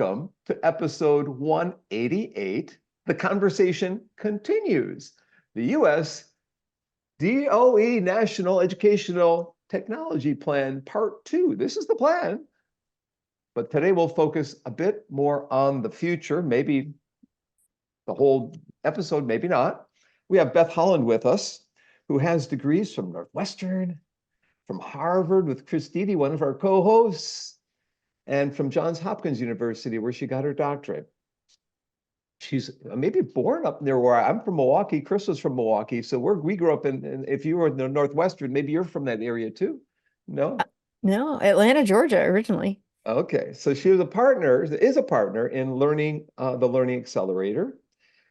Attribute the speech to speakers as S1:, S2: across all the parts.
S1: welcome to episode 188. The conversation continues. The U.S. DOE National Educational Technology Plan Part 2. This is the plan. But today we'll focus a bit more on the future, maybe the whole episode, maybe not. We have Beth Holland with us, who has degrees from Northwestern, from Harvard with Chris Dede, one of our co-hosts, and from Johns Hopkins University, where she got her doctorate. She's maybe born up near where I'm from, Milwaukee. Chris was from Milwaukee. So we grew up in, if you were in the Northwestern, maybe you're from that area too. No?
S2: No, Atlanta, Georgia, originally.
S1: Okay. So she was a partner, is a partner in learning, the Learning Accelerator.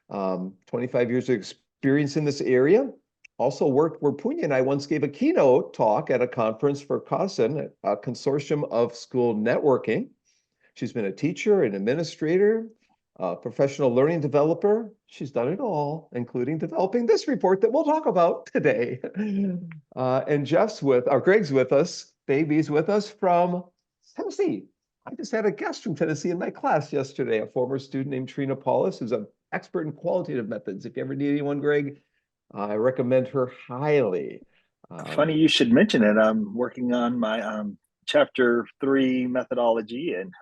S1: 25 years of experience in this area. Also worked where Punya and I once gave a keynote talk at a conference for CASN, a consortium of school networking. She's been a teacher, an administrator, a professional learning developer. She's done it all, including developing this report that we'll talk about today. And Greg's with us, Baby's with us from Tennessee. I just had a guest from Tennessee in my class yesterday, a former student named Trina Paulus, who's an expert in qualitative methods. If you ever need anyone, Greg, I recommend her highly.
S3: Funny you should mention it. I'm working on my chapter 3 methodology, and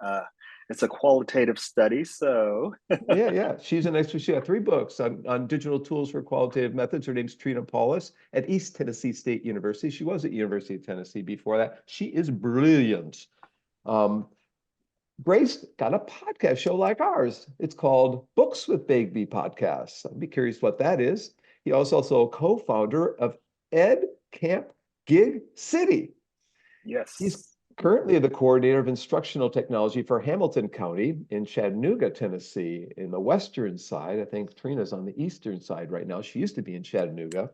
S3: it's a qualitative study. So
S1: yeah. She's an expert. She got 3 books on digital tools for qualitative methods. Her name's Trina Paulus at East Tennessee State University. She was at University of Tennessee before that. She is brilliant. Greg's got a podcast show like ours. It's called Books with Bagby Podcast. I'd be curious what that is. He also a co-founder of Ed Camp Gig City.
S3: Yes.
S1: He's currently the coordinator of instructional technology for Hamilton County in Chattanooga, Tennessee, in the western side. I think Trina's on the eastern side right now. She used to be in Chattanooga.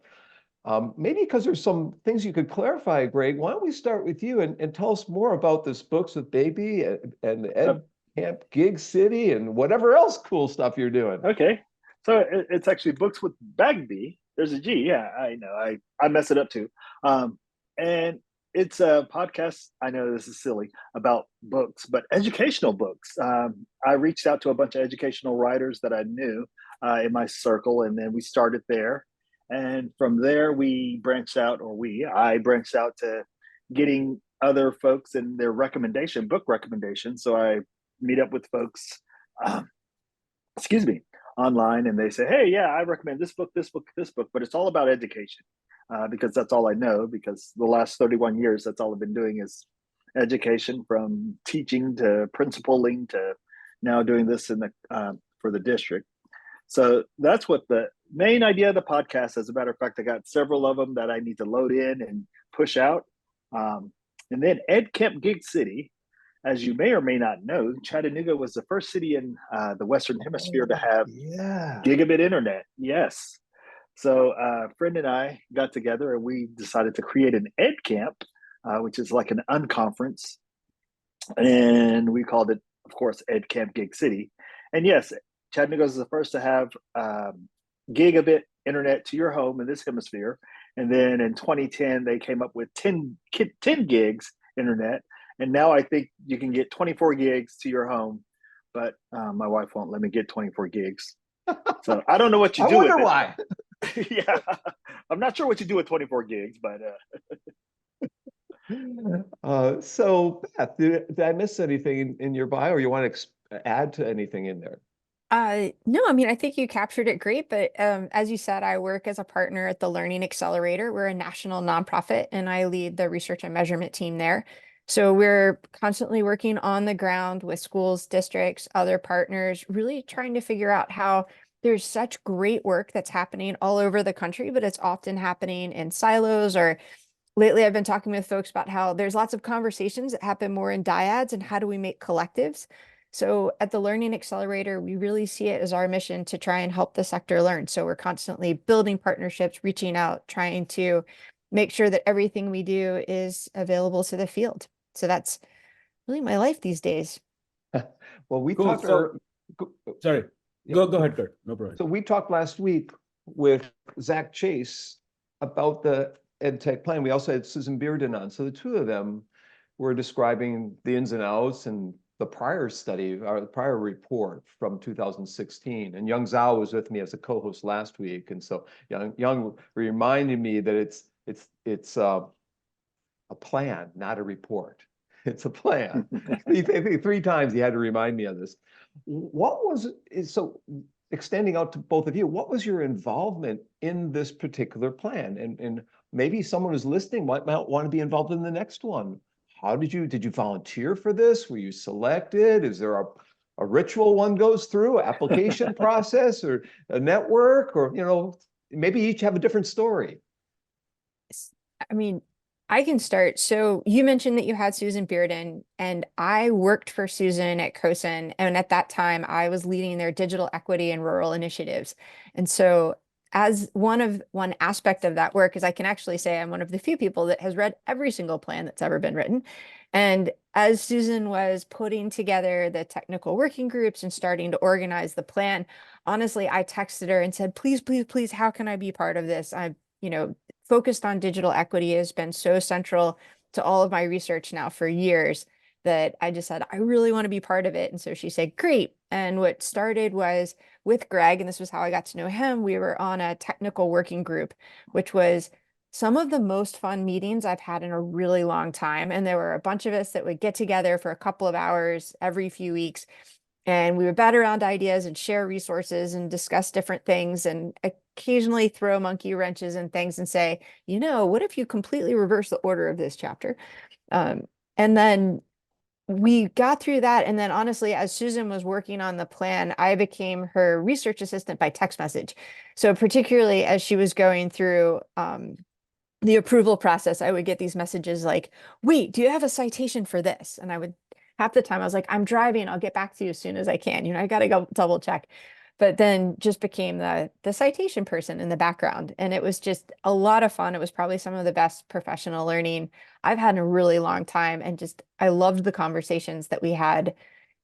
S1: Maybe because there's some things you could clarify, Greg, why don't we start with you and tell us more about this Books with Bagby and Ed Camp Gig City and whatever else cool stuff you're doing.
S3: Okay. So it's actually Books with Bagby. There's a G. Yeah, I know. I mess it up too. And it's a podcast, I know this is silly, about books, but educational books. I reached out to a bunch of educational writers that I knew in my circle, and then we started there. And from there, I branched out to getting other folks and their book recommendations. So I meet up with folks, online, and they say, hey, yeah, I recommend this book, but it's all about education because that's all I know, because the last 31 years, that's all I've been doing is education, from teaching to principaling to now doing this for the district. So that's what the main idea of the podcast. As a matter of fact, I got several of them that I need to load in and push out. And then Ed Camp Gig City, as you may or may not know, Chattanooga was the first city in the Western Hemisphere to have gigabit internet. Yes. So a friend and I got together and we decided to create an Ed Camp, which is like an unconference. And we called it, of course, Ed Camp Gig City. And yes, Chattanooga is the first to have gigabit internet to your home in this hemisphere. And then in 2010, they came up with 10 gigs internet. And now I think you can get 24 gigs to your home, but my wife won't let me get 24 gigs. So I don't know what you do with it.
S1: I wonder
S3: why. Yeah, I'm not sure what you do with 24 gigs, but.
S1: So Beth, did I miss anything in your bio, or you want to add to anything in there?
S2: No, I mean, I think you captured it great, but as you said, I work as a partner at the Learning Accelerator. We're a national nonprofit, and I lead the research and measurement team there. So we're constantly working on the ground with schools, districts, other partners, really trying to figure out how there's such great work that's happening all over the country, but it's often happening in silos. Or lately I've been talking with folks about how there's lots of conversations that happen more in dyads, and how do we make collectives? So at the Learning Accelerator, we really see it as our mission to try and help the sector learn. So we're constantly building partnerships, reaching out, trying to make sure that everything we do is available to the field. So that's really my life these days.
S1: Well, we
S4: Cool.
S1: talked.
S4: Sorry, go ahead, Kurt. No problem.
S1: So we talked last week with Zach Chase about the EdTech plan. We also had Susan Bearden on. So the two of them were describing the ins and outs and the prior study or the prior report from 2016, and Young Zhao was with me as a co-host last week, and so Young reminded me that it's a plan, not a report. It's a plan. I think 3 times he had to remind me of this. So extending out to both of you, what was your involvement in this particular plan? And maybe someone who's listening might want to be involved in the next one. How did you volunteer for this? Were you selected? Is there a ritual one goes through, an application process, or a network, or maybe each have a different story?
S2: I mean, I can start. So you mentioned that you had Susan Bearden, and I worked for Susan at COSIN. And at that time, I was leading their digital equity and rural initiatives. And so as one aspect of that work is I can actually say I'm one of the few people that has read every single plan that's ever been written. And as Susan was putting together the technical working groups and starting to organize the plan, honestly, I texted her and said, please, please, please, how can I be part of this? I'm, focused on digital equity has been so central to all of my research now for years that I just said, I really want to be part of it. And so she said, great. And what started was with Greg, and this was how I got to know him, we were on a technical working group, which was some of the most fun meetings I've had in a really long time. And there were a bunch of us that would get together for a couple of hours every few weeks. And we would bat around ideas and share resources and discuss different things and occasionally throw monkey wrenches and things and say, what if you completely reverse the order of this chapter? And then we got through that. And then honestly, as Susan was working on the plan, I became her research assistant by text message. So particularly as she was going through the approval process, I would get these messages like, wait, do you have a citation for this? And I would half the time I was like, I'm driving, I'll get back to you as soon as I can. I got to go double check. But then just became the citation person in the background. And it was just a lot of fun. It was probably some of the best professional learning I've had in a really long time. And just, I loved the conversations that we had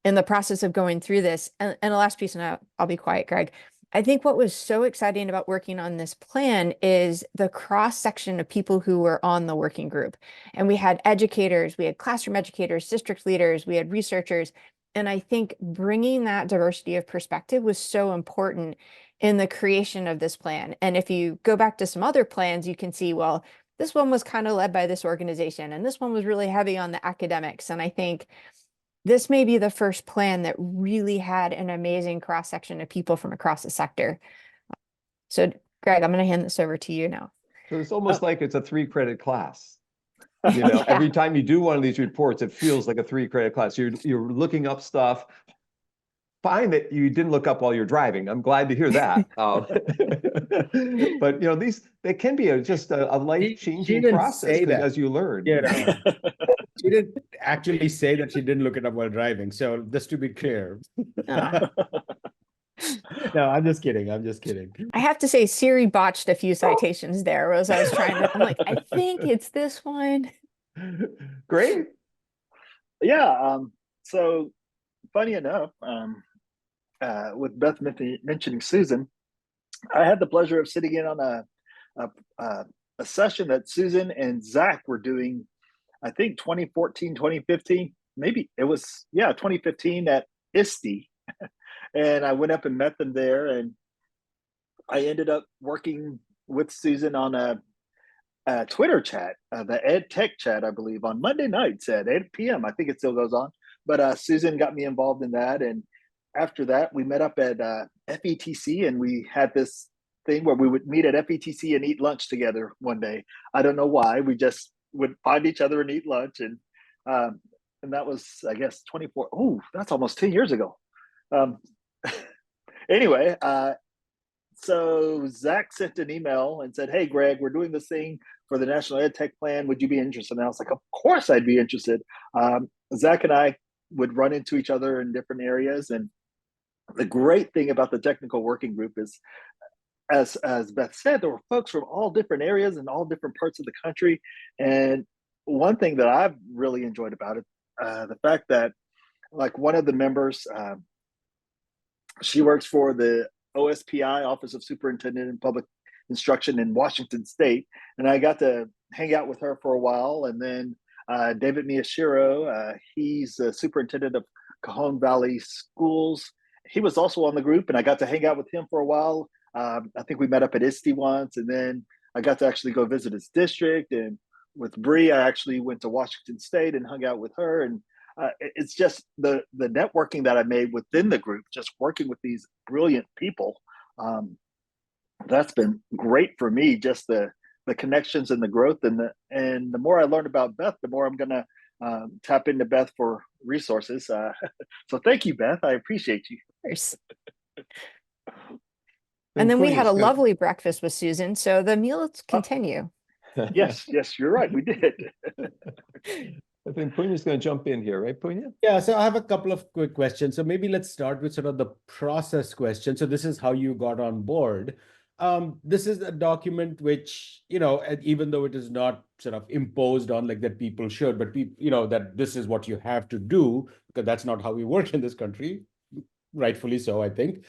S2: in the process of going through this. And the last piece, and I'll be quiet, Greg. I think what was so exciting about working on this plan is the cross section of people who were on the working group. And we had educators, we had classroom educators, district leaders, we had researchers. And I think bringing that diversity of perspective was so important in the creation of this plan. And if you go back to some other plans, you can see, well, this one was kind of led by this organization, and this one was really heavy on the academics. And I think this may be the first plan that really had an amazing cross-section of people from across the sector. So Greg, I'm going to hand this over to you now.
S1: So it's almost like it's a 3-credit class. Every time you do one of these reports, it feels like a 3-credit class. You're looking up stuff. Fine that you didn't look up while you're driving. I'm glad to hear that. But they can be just a life-changing process as you learn.
S4: Yeah. She didn't actually say that she didn't look it up while driving. So just to be clear. No, I'm just kidding.
S2: I have to say Siri botched a few citations there as I was I'm like, I think it's this one.
S1: Great.
S3: Yeah. So funny enough, with Beth mentioning Susan, I had the pleasure of sitting in on a session that Susan and Zach were doing, I think 2014, 2015, maybe it was, 2015 at ISTE. And I went up and met them there, and I ended up working with Susan on a Twitter chat, the Ed Tech chat, I believe, on Monday nights at 8 p.m. I think it still goes on. But Susan got me involved in that. And after that, we met up at FETC, and we had this thing where we would meet at FETC and eat lunch together one day. I don't know why. We just would find each other and eat lunch. And that was, I guess, 24. Oh, that's almost 10 years ago. Anyway, so Zach sent an email and said, hey, Greg, we're doing this thing for the National Ed Tech Plan. Would you be interested? And I was like, of course I'd be interested. Zach and I would run into each other in different areas. And the great thing about the technical working group is, as Beth said, there were folks from all different areas and all different parts of the country. And one thing that I've really enjoyed about it, the fact that, like, one of the members, she works for the OSPI, Office of Superintendent in Public Instruction in Washington State. And I got to hang out with her for a while. And then David Miyashiro, he's the superintendent of Cajon Valley Schools. He was also on the group, and I got to hang out with him for a while. I think we met up at ISTE once, and then I got to actually go visit his district. And with Bree, I actually went to Washington State and hung out with her. And it's just the networking that I made within the group, just working with these brilliant people. That's been great for me. Just the connections and the growth, and the more I learned about Beth, the more I'm gonna tap into Beth for resources. So thank you, Beth. I appreciate you.
S2: Course. And then we had a lovely breakfast with Susan, so the meals continue.
S3: Yes, you're right. We did.
S1: I think Punya's going to jump in here, right, Punya?
S4: Yeah, so I have a couple of quick questions. So maybe let's start with sort of the process question. So this is how you got on board. This is a document which, even though it is not sort of imposed on like that people should, but that this is what you have to do, because that's not how we work in this country, rightfully so, I think.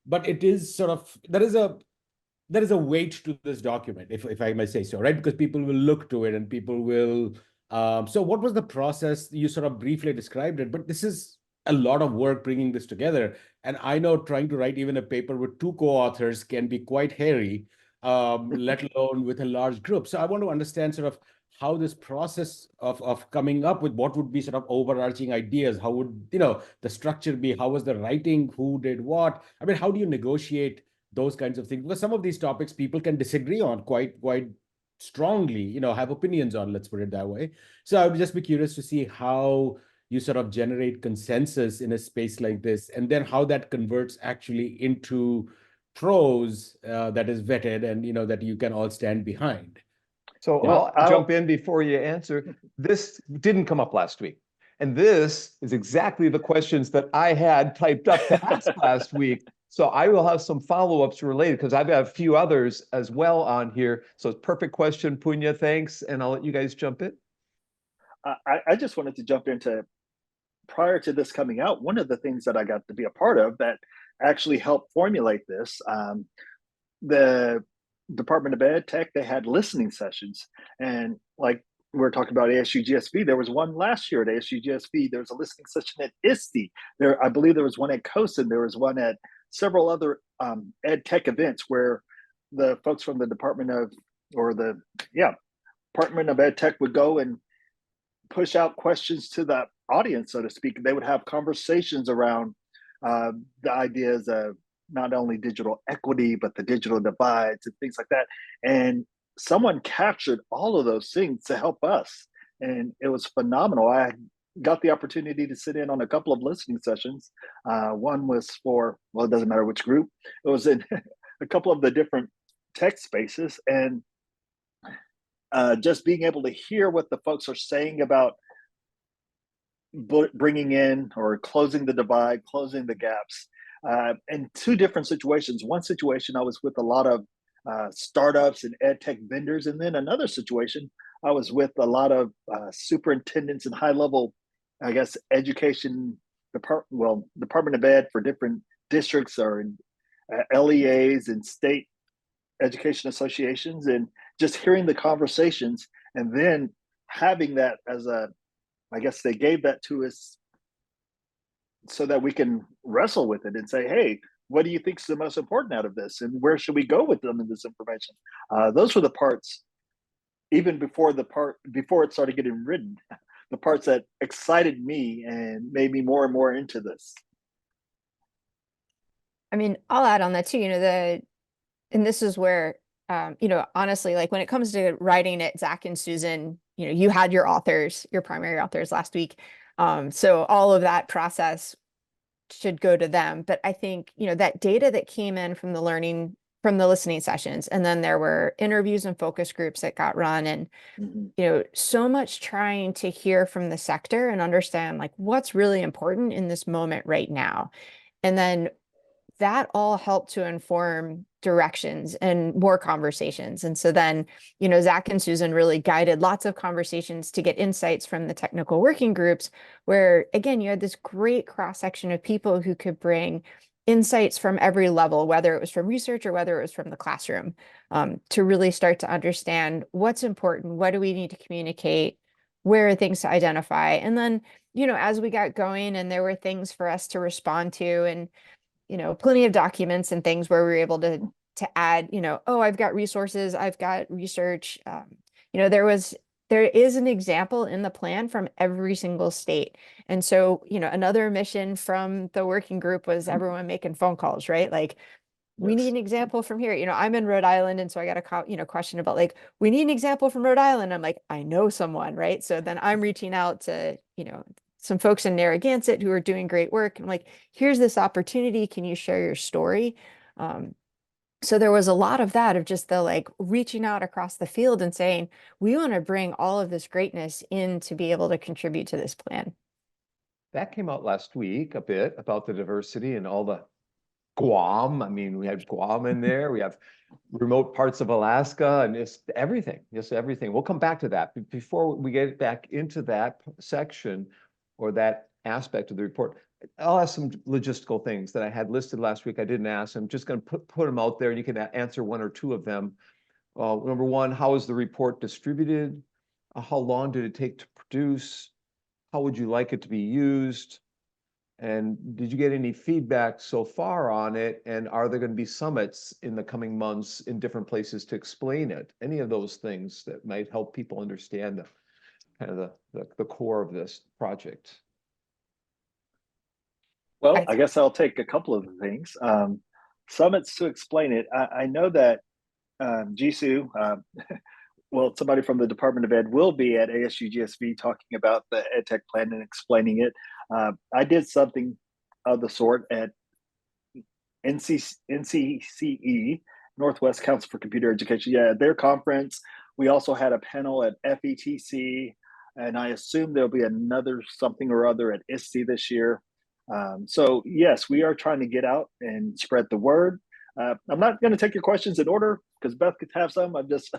S4: But it is sort of, there is a weight to this document, if I may say so, right? Because people will look to it and people will, so what was the process? You sort of briefly described it, but this is a lot of work bringing this together. And I know trying to write even a paper with 2 co-authors can be quite hairy, let alone with a large group. So I want to understand sort of how this process of coming up with what would be sort of overarching ideas, how would, the structure be, how was the writing, who did what? I mean, how do you negotiate those kinds of things? Because some of these topics people can disagree on quite strongly, have opinions on, let's put it that way. So I would just be curious to see how you sort of generate consensus in a space like this, and then how that converts actually into prose that is vetted and, that you can all stand behind.
S1: So I'll jump in before you answer. This didn't come up last week. And this is exactly the questions that I had typed up to ask last week. So I will have some follow-ups related, because I've got a few others as well on here. So it's perfect question, Punya, thanks. And I'll let you guys jump in.
S3: I just wanted to jump into, prior to this coming out, one of the things that I got to be a part of that actually helped formulate this, the Department of Ed Tech, they had listening sessions. And like we were talking about ASU GSV, there was one last year at ASU GSV. There was a listening session at ISTE. I believe there was one at COSIN. There was one at several other ed tech events where the folks from the Department of Ed Tech would go and push out questions to the audience, so to speak. They would have conversations around the ideas of not only digital equity, but the digital divides and things like that. And someone captured all of those things to help us. And it was phenomenal. I got the opportunity to sit in on a couple of listening sessions. One was for, well, it doesn't matter which group. It was in a couple of the different tech spaces. And just being able to hear what the folks are saying about bringing in or closing the divide, closing the gaps. In 2 different situations. One situation, I was with a lot of startups and ed tech vendors. And then another situation, I was with a lot of superintendents and high-level, I guess, education Department of Ed for different districts, or LEAs and state education associations, and just hearing the conversations, and then having that as I guess they gave that to us so that we can wrestle with it and say, hey, what do you think is the most important out of this? And where should we go with them in this information? Those were the parts, even before it started getting written, the parts that excited me and made me more and more into this.
S2: I mean, I'll add on that too, and this is where, honestly, like when it comes to writing it, Zach and Susan, you had your primary authors last week. So all of that process should go to them. But I think, that data that came in from the listening sessions, and then there were interviews and focus groups that got run, and, so much trying to hear from the sector and understand like what's really important in this moment right now. And then that all helped to inform directions and more conversations. And so then, Zach and Susan really guided lots of conversations to get insights from the technical working groups, where, again, you had this great cross-section of people who could bring insights from every level, whether it was from research or whether it was from the classroom, to really start to understand what's important, what do we need to communicate, where are things to identify? And then, as we got going and there were things for us to respond to, and, plenty of documents and things where we were able to add, oh, I've got resources, I've got research. There is an example in the plan from every single state. And so, another mission from the working group was everyone making phone calls, right? Like, we need
S3: Yes.
S2: an example from here. I'm in Rhode Island, and so I got a question about, like, we need an example from Rhode Island. I'm like, I know someone, right? So then I'm reaching out to, some folks in Narragansett who are doing great work. I'm like, here's this opportunity. Can you share your story? So there was a lot of that, of just the, like, reaching out across the field and saying, we want to bring all of this greatness in to be able to contribute to this plan.
S1: That came out last week a bit about the diversity and all the Guam. I mean, we had Guam in there. We have remote parts of Alaska, and just everything. We'll come back to that. But before we get back into that section or that aspect of the report, I'll ask some logistical things that I had listed last week. I didn't ask. I'm just going to put them out there, and you can answer one or two of them. Number one, how is the report distributed? How long did it take to produce? How would you like it to be used? And did you get any feedback so far on it? And are there going to be summits in the coming months in different places to explain it? Any of those things that might help people understand the kind of the core of this project.
S3: Well, I guess I'll take a couple of the things. Summits to explain it. I know that Jisoo, well, somebody from the Department of Ed will be at ASU GSV talking about the EdTech plan and explaining it. I did something of the sort at NCCE, Northwest Council for Computer Education. Yeah, at their conference. We also had a panel at FETC, and I assume there'll be another something or other at ISTE this year. So yes, we are trying to get out and spread the word. I'm not going to take your questions in order because Beth could have some. I'm just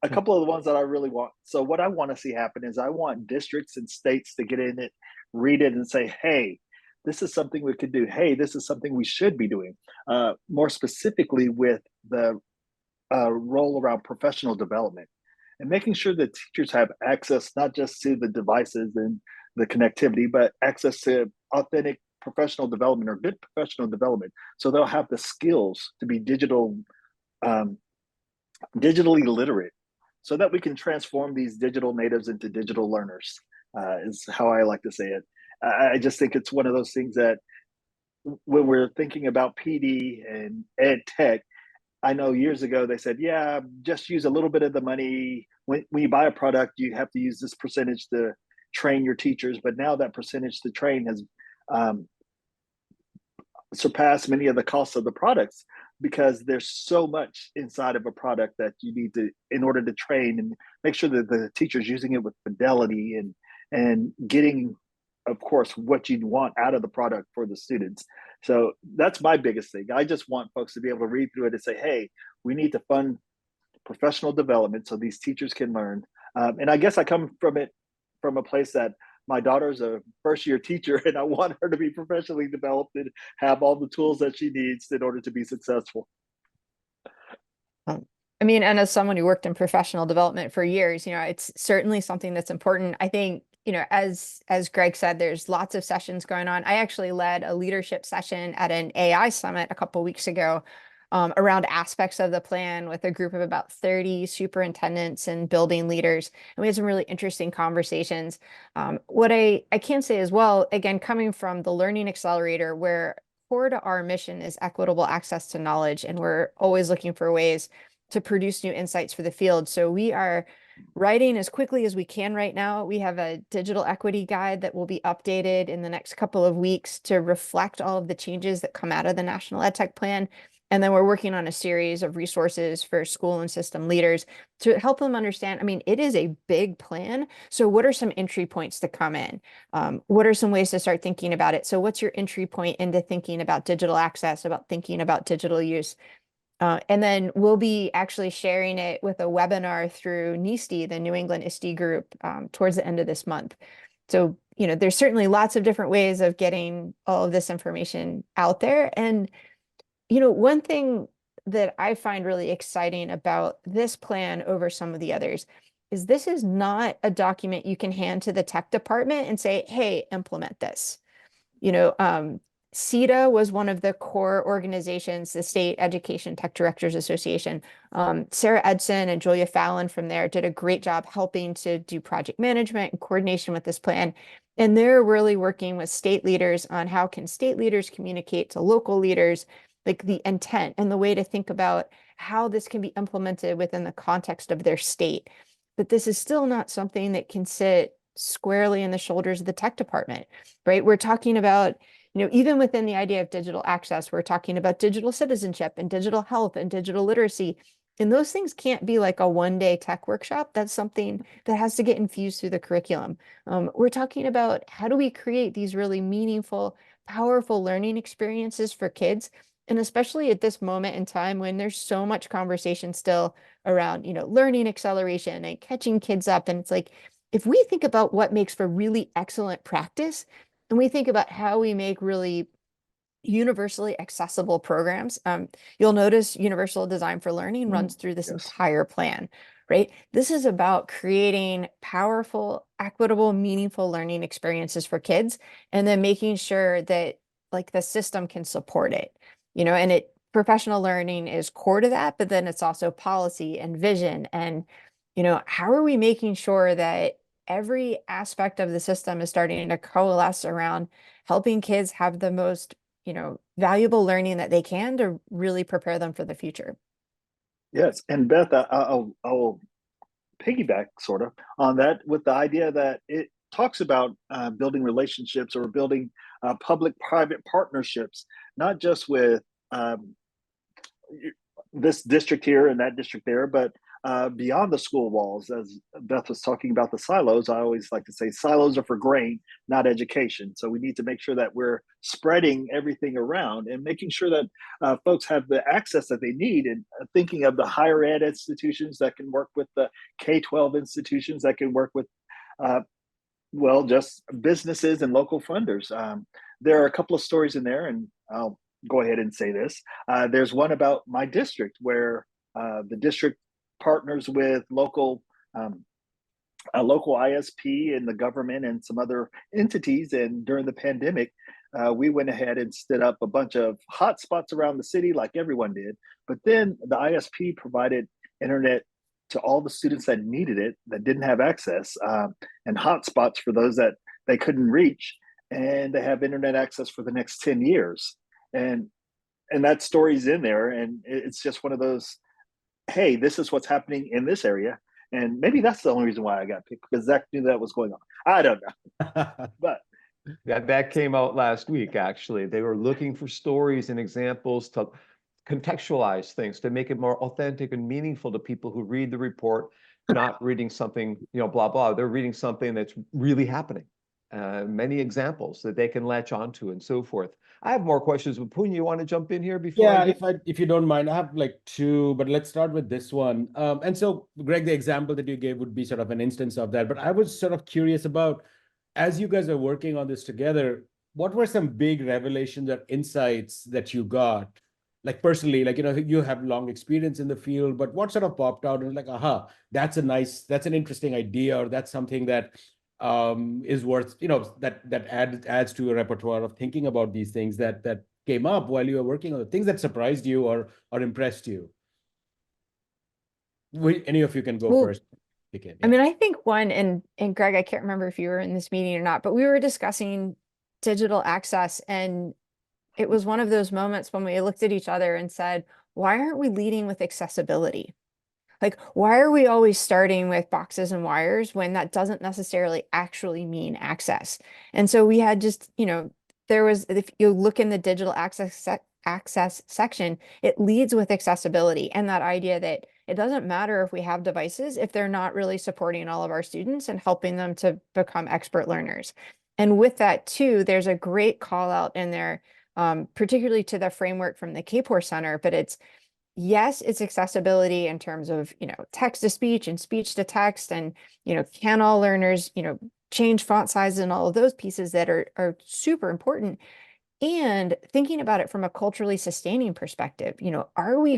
S3: a couple of the ones that I really want. So what I want to see happen is I want districts and states to get in it, read it, and say, hey, this is something we could do. Hey, this is something we should be doing. More specifically with the role around professional development and making sure that teachers have access not just to the devices and the connectivity, but access to authentic professional development or good professional development. So they'll have the skills to be digitally literate so that we can transform these digital natives into digital learners, is how I like to say it. I just think it's one of those things that when we're thinking about PD and ed tech, I know years ago they said, yeah, just use a little bit of the money. When you buy a product, you have to use this percentage to train your teachers. But now that percentage to train has surpassed many of the costs of the products because there's so much inside of a product that you need to, in order to train and make sure that the teacher's using it with fidelity and getting, of course, what you want out of the product for the students. So that's my biggest thing. I just want folks to be able to read through it and say, hey, we need to fund professional development so these teachers can learn. And I guess I come from it from a place that my daughter's a first-year teacher, and I want her to be professionally developed and have all the tools that she needs in order to be successful.
S2: I mean, and as someone who worked in professional development for years, it's certainly something that's important. I think, as Greg said, there's lots of sessions going on. I actually led a leadership session at an AI summit a couple of weeks ago around aspects of the plan with a group of about 30 superintendents and building leaders. And we had some really interesting conversations. What I can say as well, again, coming from the Learning Accelerator, where core to our mission is equitable access to knowledge, and we're always looking for ways to produce new insights for the field. So we are writing as quickly as we can right now. We have a digital equity guide that will be updated in the next couple of weeks to reflect all of the changes that come out of the National EdTech Plan. And then we're working on a series of resources for school and system leaders to help them understand. I mean, it is a big plan. So what are some entry points to come in? What are some ways to start thinking about it? So what's your entry point into thinking about digital access, about thinking about digital use? And then we'll be actually sharing it with a webinar through NESTI, the New England ISTE group, towards the end of this month. So, there's certainly lots of different ways of getting all of this information out there. And one thing that I find really exciting about this plan over some of the others is this is not a document you can hand to the tech department and say, hey, implement this. CETA was one of the core organizations, the State Education Tech Directors Association. Sarah Edson and Julia Fallon from there did a great job helping to do project management and coordination with this plan. And they're really working with state leaders on how can state leaders communicate to local leaders, like the intent and the way to think about how this can be implemented within the context of their state. But this is still not something that can sit squarely in the shoulders of the tech department, right? We're talking about, even within the idea of digital access, we're talking about digital citizenship and digital health and digital literacy. And those things can't be like a one-day tech workshop. That's something that has to get infused through the curriculum. We're talking about how do we create these really meaningful, powerful learning experiences for kids. And especially at this moment in time when there's so much conversation still around, learning acceleration and catching kids up. And it's like, if we think about what makes for really excellent practice, and we think about how we make really universally accessible programs, you'll notice universal design for learning runs through this entire plan, right? This is about creating powerful, equitable, meaningful learning experiences for kids, and then making sure that like the system can support it, and professional learning is core to that, but then it's also policy and vision. And, how are we making sure that every aspect of the system is starting to coalesce around helping kids have the most, valuable learning that they can to really prepare them for the future.
S3: Yes, and Beth, I'll piggyback sort of on that with the idea that it talks about building relationships or building public-private partnerships, not just with this district here and that district there, but beyond the school walls. As Beth was talking about the silos, I always like to say silos are for grain, not education. So we need to make sure that we're spreading everything around and making sure that folks have the access that they need, and thinking of the higher ed institutions that can work with the K-12 institutions that can work with, just businesses and local funders. There are a couple of stories in there, and I'll go ahead and say this. There's one about my district where the district partners with a local ISP and the government and some other entities. And during the pandemic, we went ahead and stood up a bunch of hotspots around the city like everyone did. But then the ISP provided internet to all the students that needed it, that didn't have access, and hotspots for those that they couldn't reach. And they have internet access for the next 10 years. And that story's in there. And it's just one of those, hey, this is what's happening in this area. And maybe that's the only reason why I got picked, because Zach knew that was going on. I don't know. But
S1: that came out last week, actually. They were looking for stories and examples to contextualize things, to make it more authentic and meaningful to people who read the report, not reading something, blah, blah. They're reading something that's really happening. Many examples that they can latch onto and so forth. I have more questions, but Punya, you want to jump in here before?
S4: Yeah, if you don't mind, I have like two, but let's start with this one. And so, Greg, the example that you gave would be sort of an instance of that. But I was sort of curious about, as you guys are working on this together, what were some big revelations or insights that you got? Like personally, like, you have long experience in the field, but what sort of popped out and like, aha, that's an interesting idea, or that's something that is worth, that adds to a repertoire of thinking about these things that came up while you were working on the things that surprised you or impressed you. Any of you can go first.
S2: Yeah. I mean, I think one, and Greg, I can't remember if you were in this meeting or not, but we were discussing digital access, and it was one of those moments when we looked at each other and said, why aren't we leading with accessibility? Like, why are we always starting with boxes and wires when that doesn't necessarily actually mean access? And so we had just, if you look in the digital access section, it leads with accessibility and that idea that it doesn't matter if we have devices if they're not really supporting all of our students and helping them to become expert learners. And with that too, there's a great call out in there, particularly to the framework from the Kapor Center, but yes, it's accessibility in terms of, text to speech and speech to text, and, can all learners, change font sizes and all of those pieces that are super important. And thinking about it from a culturally sustaining perspective, are we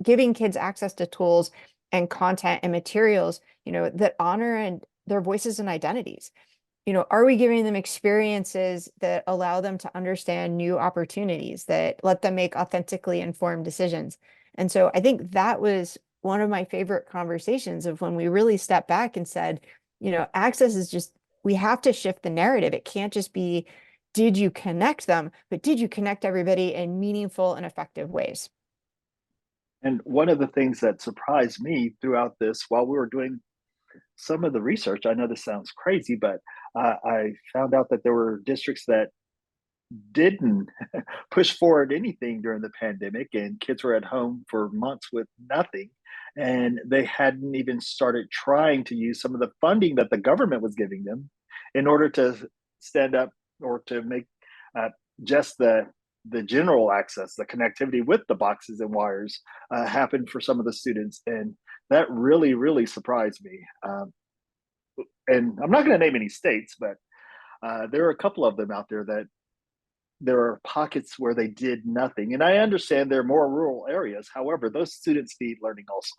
S2: giving kids access to tools and content and materials, that honor and their voices and identities? Are we giving them experiences that allow them to understand new opportunities, that let them make authentically informed decisions? And so I think that was one of my favorite conversations of when we really stepped back and said, access is just, we have to shift the narrative. It can't just be, did you connect them, but did you connect everybody in meaningful and effective ways?
S3: And one of the things that surprised me throughout this, while we were doing some of the research, I know this sounds crazy, but I found out that there were districts that didn't push forward anything during the pandemic, and kids were at home for months with nothing. And they hadn't even started trying to use some of the funding that the government was giving them in order to stand up or to make just the general access, the connectivity with the boxes and wires happen for some of the students. And that really, really surprised me. And I'm not going to name any states, but there are a couple of them out there that there are pockets where they did nothing. And I understand they're more rural areas. However, those students need learning also.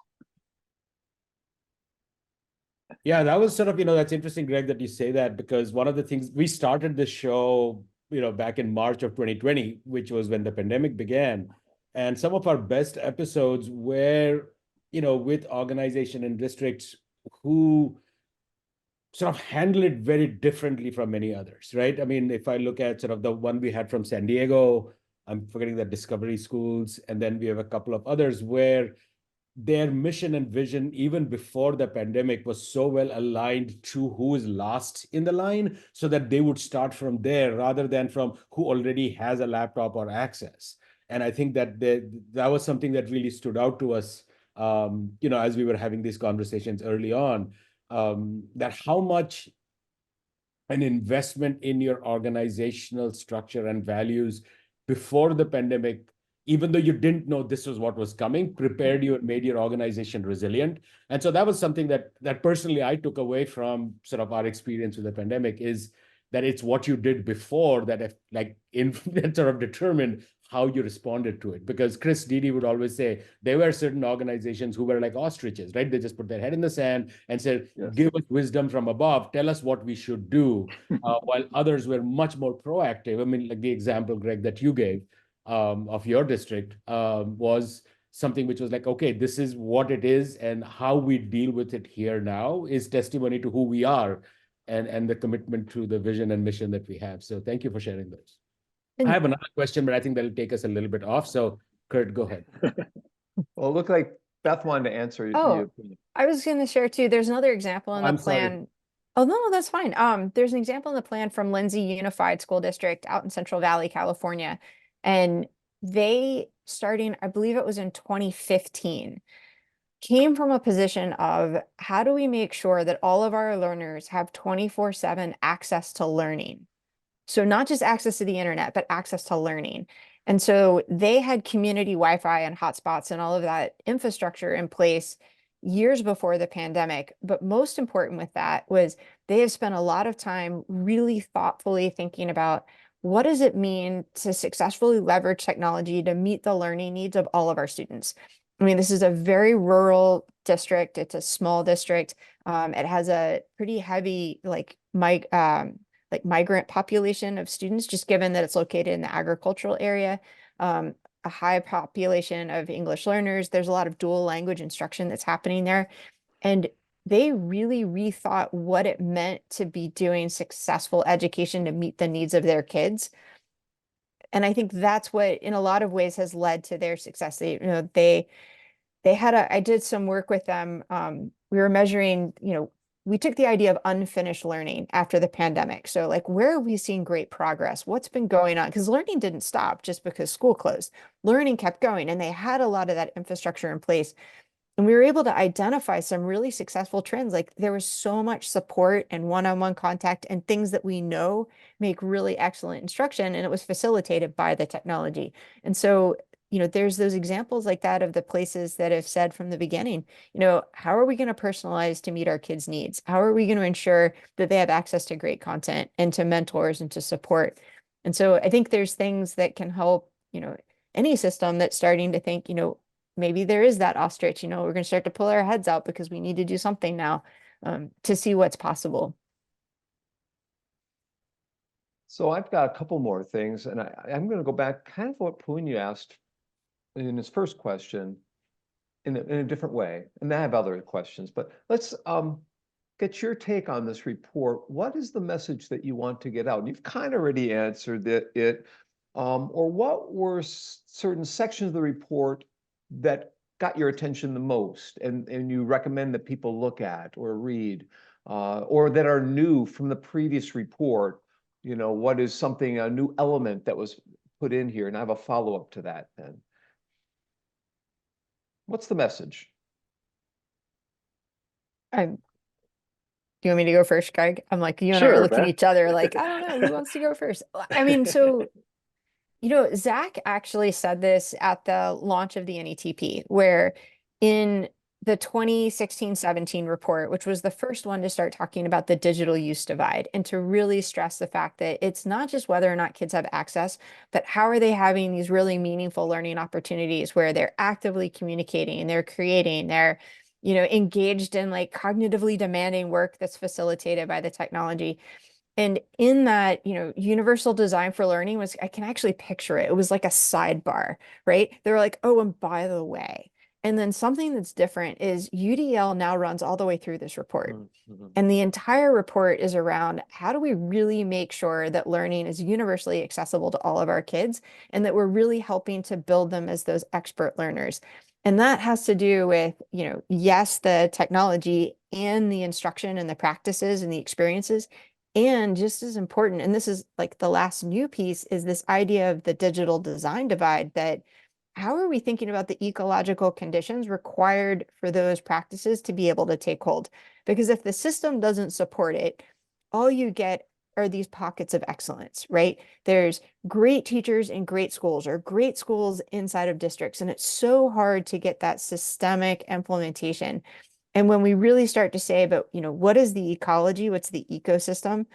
S4: Yeah, that was sort of, that's interesting, Greg, that you say that, because one of the things we started this show, back in March of 2020, which was when the pandemic began. And some of our best episodes were, with organization and districts who sort of handle it very differently from many others, right? I mean, if I look at sort of the one we had from San Diego, I'm forgetting the Discovery Schools, and then we have a couple of others where their mission and vision, even before the pandemic, was so well aligned to who is last in the line, so that they would start from there rather than from who already has a laptop or access. And I think that that was something that really stood out to us, as we were having these conversations early on, that how much an investment in your organizational structure and values before the pandemic, even though you didn't know this was what was coming, prepared you and made your organization resilient. And so that was something that personally I took away from sort of our experience with the pandemic, is that it's what you did before that that sort of determined how you responded to it. Because Chris Dede would always say there were certain organizations who were like ostriches, right? They just put their head in the sand and said,
S3: Yes.
S4: give us wisdom from above, tell us what we should do, while others were much more proactive. I mean, like the example, Greg, that you gave of your district was something which was like, okay, this is what it is, and how we deal with it here now is testimony to who we are and the commitment to the vision and mission that we have. So thank you for sharing those. I have another question, but I think that'll take us a little bit off. So Kurt, go ahead.
S1: Well, it looked like Beth wanted to answer
S2: Oh,
S1: you.
S2: I was going to share too. There's another example in the
S4: I'm sorry.
S2: plan. Oh, no, that's fine. There's an example in the plan from Lindsay Unified School District out in Central Valley, California. And they, starting, I believe it was in 2015, came from a position of how do we make sure that all of our learners have 24/7 access to learning? So not just access to the internet, but access to learning. And so they had community Wi-Fi and hotspots and all of that infrastructure in place years before the pandemic. But most important with that was they have spent a lot of time really thoughtfully thinking about what does it mean to successfully leverage technology to meet the learning needs of all of our students. I mean, this is a very rural district. It's a small district. It has a pretty heavy migrant population of students, just given that it's located in the agricultural area, a high population of English learners. There's a lot of dual language instruction that's happening there. And they really rethought what it meant to be doing successful education to meet the needs of their kids. And I think that's what, in a lot of ways, has led to their success. They had I did some work with them. We were measuring, we took the idea of unfinished learning after the pandemic. So like, where are we seeing great progress? What's been going on? Because learning didn't stop just because school closed. Learning kept going, and they had a lot of that infrastructure in place. And we were able to identify some really successful trends. Like there was so much support and one-on-one contact and things that we know make really excellent instruction. And it was facilitated by the technology. And so there's those examples like that of the places that have said from the beginning, how are we going to personalize to meet our kids' needs? How are we going to ensure that they have access to great content and to mentors and to support? And so I think there's things that can help, any system that's starting to think, maybe there is that ostrich, we're going to start to pull our heads out because we need to do something now to see what's possible.
S1: So I've got a couple more things, and I'm going to go back kind of what Punya asked in his first question in a different way. And I have other questions, but let's get your take on this report. What is the message that you want to get out? And you've kind of already answered it. Or what were certain sections of the report that got your attention the most and you recommend that people look at or read, or that are new from the previous report? What is something, a new element that was put in here? And I have a follow-up to that then. What's the message?
S2: Do you want me to go first, Greg? I'm like, you and I are
S3: Sure,
S2: looking at
S3: Beth.
S2: each other like, I don't know, who wants to go first? So, Zach actually said this at the launch of the NETP, where in the 2016-17 report, which was the first one to start talking about the digital use divide and to really stress the fact that it's not just whether or not kids have access, but how are they having these really meaningful learning opportunities where they're actively communicating, they're creating, they're engaged in like cognitively demanding work that's facilitated by the technology. And in that, universal design for learning I can actually picture it. It was like a sidebar, right? They were like, oh, and by the way, and then something that's different is UDL now runs all the way through this report.
S1: Mm-hmm.
S2: And the entire report is around how do we really make sure that learning is universally accessible to all of our kids and that we're really helping to build them as those expert learners. And that has to do with, yes, the technology and the instruction and the practices and the experiences. And just as important, and this is like the last new piece, is this idea of the digital design divide, that how are we thinking about the ecological conditions required for those practices to be able to take hold? Because if the system doesn't support it, all you get are these pockets of excellence, right? There's great teachers in great schools or great schools inside of districts, and it's so hard to get that systemic implementation. And when we really start to say, but what is the ecology? What's the ecosystem?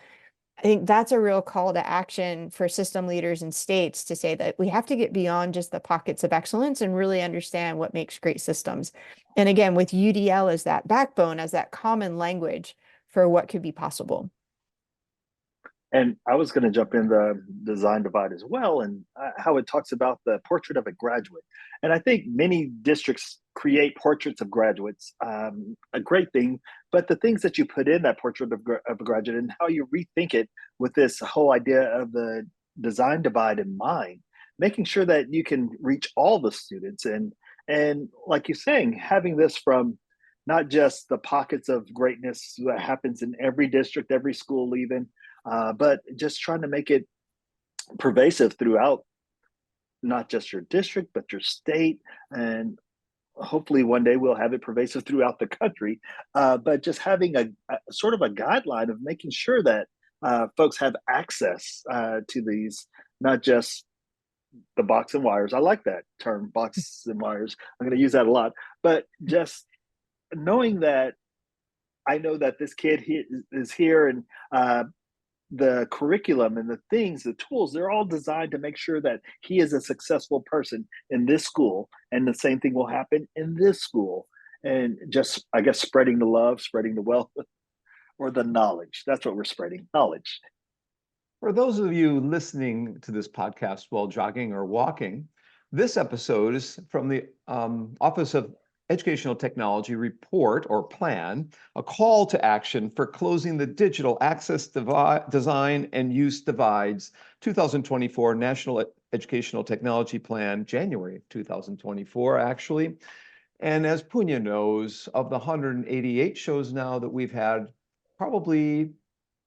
S2: I think that's a real call to action for system leaders and states to say that we have to get beyond just the pockets of excellence and really understand what makes great systems. And again, with UDL as that backbone, as that common language for what could be possible.
S3: And I was going to jump in the design divide as well, and how it talks about the portrait of a graduate. And I think many districts create portraits of graduates, a great thing. But the things that you put in that portrait of a graduate and how you rethink it with this whole idea of the design divide in mind, making sure that you can reach all the students, and like you're saying, having this from not just the pockets of greatness that happens in every district, every school, even. But just trying to make it pervasive throughout not just your district, but your state. And hopefully one day we'll have it pervasive throughout the country. But just having a sort of a guideline of making sure that folks have access to these, not just the box and wires. I like that term, box and wires. I'm going to use that a lot. But just knowing that I know that this kid is here, and the curriculum and the things, the tools, they're all designed to make sure that he is a successful person in this school. And the same thing will happen in this school. And just, I guess, spreading the love, spreading the wealth, or the knowledge. That's what we're spreading, knowledge.
S1: For those of you listening to this podcast while jogging or walking, this episode is from the Office of Educational Technology report or plan, a call to action for closing the digital access design and use divides, 2024 National Educational Technology Plan, January of 2024, actually. And as Punya knows, of the 188 shows now that we've had, probably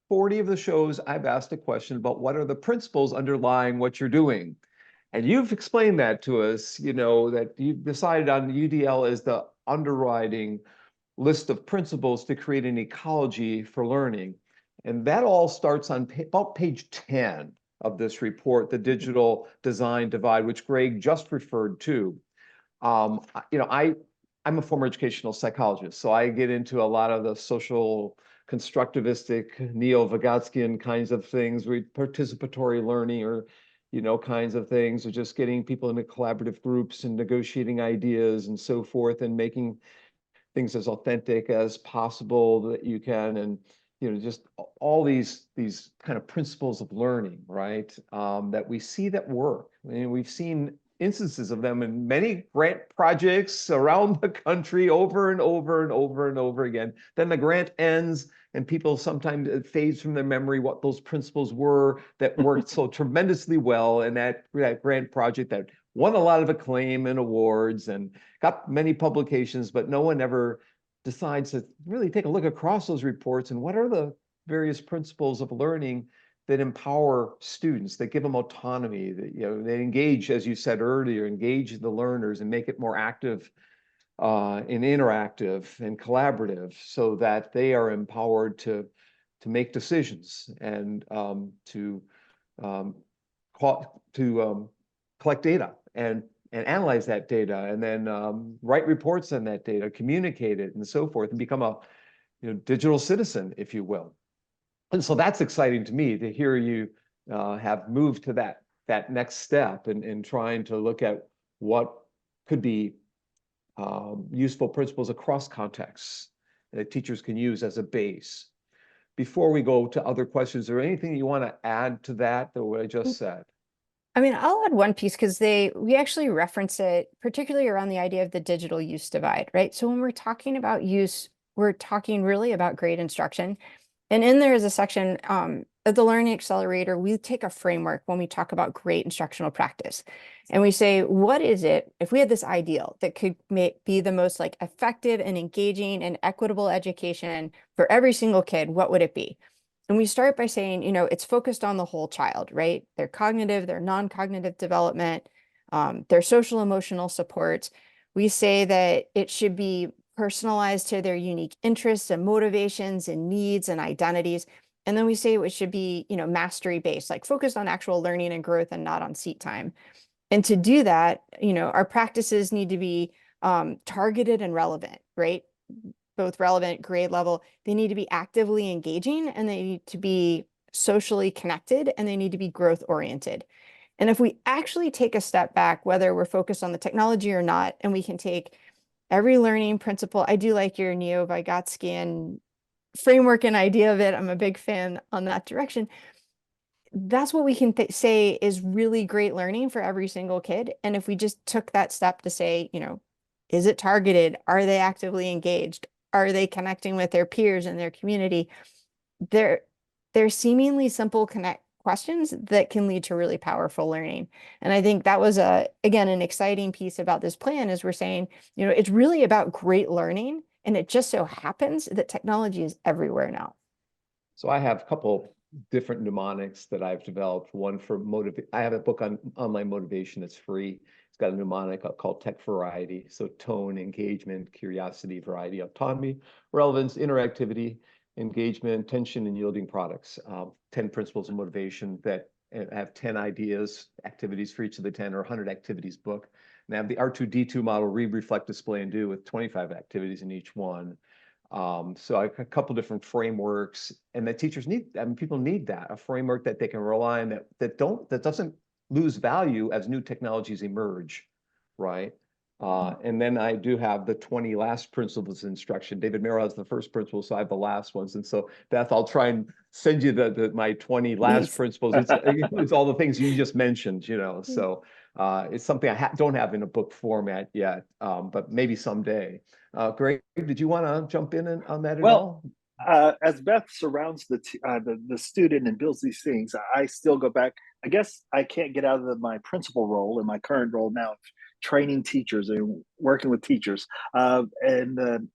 S1: 40 of the shows I've asked a question about what are the principles underlying what you're doing. And you've explained that to us, that you've decided on UDL as the underwriting list of principles to create an ecology for learning. And that all starts on about page 10 of this report, the digital design divide, which Greg just referred to. I'm a former educational psychologist, so I get into a lot of the social constructivistic, neo-Vygotskian kinds of things, participatory learning, or kinds of things, or just getting people into collaborative groups and negotiating ideas and so forth, and making things as authentic as possible that you can, and just all these kind of principles of learning, right? That we see that work. I mean, we've seen instances of them in many grant projects around the country over and over and over and over again. Then the grant ends and people sometimes, it fades from their memory what those principles were that worked so tremendously well in that grant project that won a lot of acclaim and awards and got many publications, but no one ever decides to really take a look across those reports and what are the various principles of learning that empower students, that give them autonomy, that they engage, as you said earlier, engage the learners and make it more active and interactive and collaborative, so that they are empowered to make decisions and to collect data and analyze that data, and then write reports on that data, communicate it, and so forth, and become a digital citizen, if you will. And so that's exciting to me to hear you have moved to that next step and trying to look at what could be useful principles across contexts that teachers can use as a base. Before we go to other questions, is there anything you want to add to that, or what I just said?
S2: I mean, I'll add one piece because we actually reference it, particularly around the idea of the digital use divide, right? So when we're talking about use, we're talking really about grade instruction. And in there is a section at the Learning Accelerator, we take a framework when we talk about great instructional practice. And we say, what is it, if we had this ideal that could be the most like effective and engaging and equitable education for every single kid, what would it be? And we start by saying, it's focused on the whole child, right? Their cognitive, their non-cognitive development, their social emotional supports. We say that it should be personalized to their unique interests and motivations and needs and identities. And then we say it should be, mastery based, like focused on actual learning and growth and not on seat time. And to do that, our practices need to be targeted and relevant, right? Both relevant, grade level. They need to be actively engaging, and they need to be socially connected, and they need to be growth oriented. And if we actually take a step back, whether we're focused on the technology or not, and we can take every learning principle, I do like your neo-Vygotskian framework and idea of it. I'm a big fan on that direction. That's what we can say is really great learning for every single kid. And if we just took that step to say, is it targeted? Are they actively engaged? Are they connecting with their peers and their community? They're seemingly simple questions that can lead to really powerful learning. And I think that was again, an exciting piece about this plan is we're saying, it's really about great learning. And it just so happens that technology is everywhere now.
S1: So I have a couple different mnemonics that I've developed. One for I have a book on online motivation that's free. It's got a mnemonic called Tech Variety. So tone, engagement, curiosity, variety, autonomy, relevance, interactivity, engagement, tension, and yielding products. 10 principles of motivation that have 10 ideas, activities for each of the 10, or 100 activities book. And I have the R2D2 model, read, reflect, display, and do, with 25 activities in each one. So I have a couple different frameworks, and that teachers need, people need that, a framework that they can rely on that doesn't lose value as new technologies emerge, right? And then I do have the 20 last principles of instruction. David Merrill has the first principle, so I have the last ones. And so Beth, I'll try and send you my 20 last principles. It's all the things you just mentioned, so it's something I don't have in a book format yet, but maybe someday. Greg, did you want to jump in on that at all?
S3: As Beth surrounds the student and builds these things, I still go back. I guess I can't get out of my principal role in my current role now of training teachers and working with teachers. And the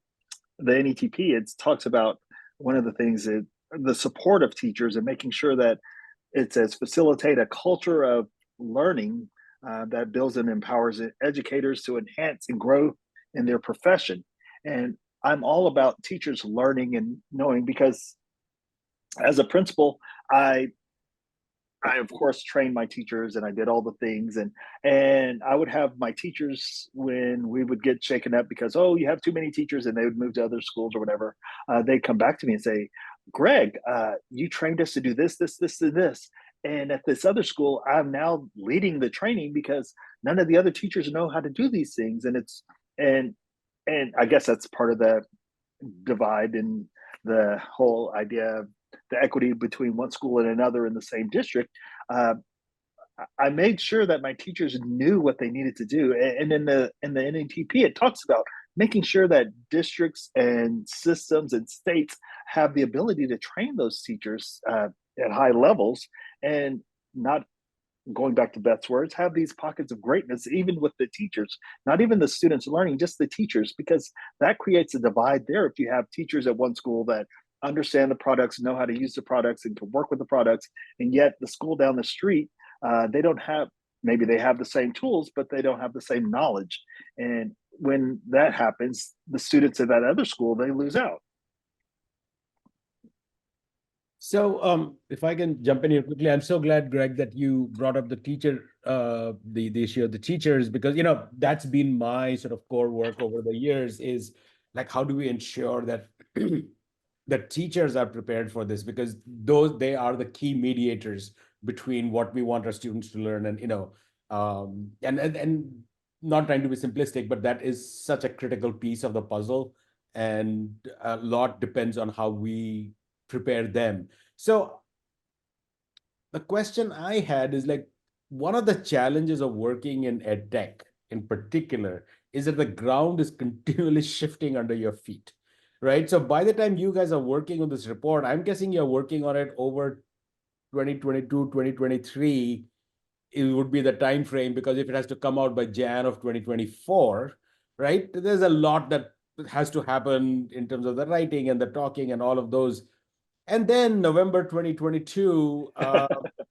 S3: NETP, it talks about one of the things that the support of teachers and making sure that it says facilitate a culture of learning that builds and empowers educators to enhance and grow in their profession. And I'm all about teachers learning and knowing, because as a principal, I of course trained my teachers and I did all the things, and I would have my teachers, when we would get shaken up because, oh, you have too many teachers, and they would move to other schools or whatever, they'd come back to me and say, Greg, you trained us to do this, this, this, and this. And at this other school, I'm now leading the training because none of the other teachers know how to do these things. And I guess that's part of the divide in the whole idea of the equity between one school and another in the same district. I made sure that my teachers knew what they needed to do. And in the NATP, it talks about making sure that districts and systems and states have the ability to train those teachers at high levels, and not, going back to Beth's words, have these pockets of greatness, even with the teachers, not even the students learning, just the teachers, because that creates a divide there. If you have teachers at one school that understand the products, know how to use the products, and can work with the products, and yet the school down the street, they don't have, maybe they have the same tools, but they don't have the same knowledge. And when that happens, the students at that other school, they lose out.
S4: So if I can jump in here quickly, I'm so glad, Greg, that you brought up the teacher, the issue of the teachers, because, you know, that's been my sort of core work over the years, is like, how do we ensure that that teachers are prepared for this, because they are the key mediators between what we want our students to learn, and, you know, and not trying to be simplistic, but that is such a critical piece of the puzzle, and a lot depends on how we prepare them. So the question I had is, like, one of the challenges of working in ed tech in particular is that the ground is continually shifting under your feet, right? So by the time you guys are working on this report, I'm guessing you're working on it over 2022, 2023, it would be the time frame, because if it has to come out by Jan of 2024, right? There's a lot that has to happen in terms of the writing and the talking and all of those. And then November 2022,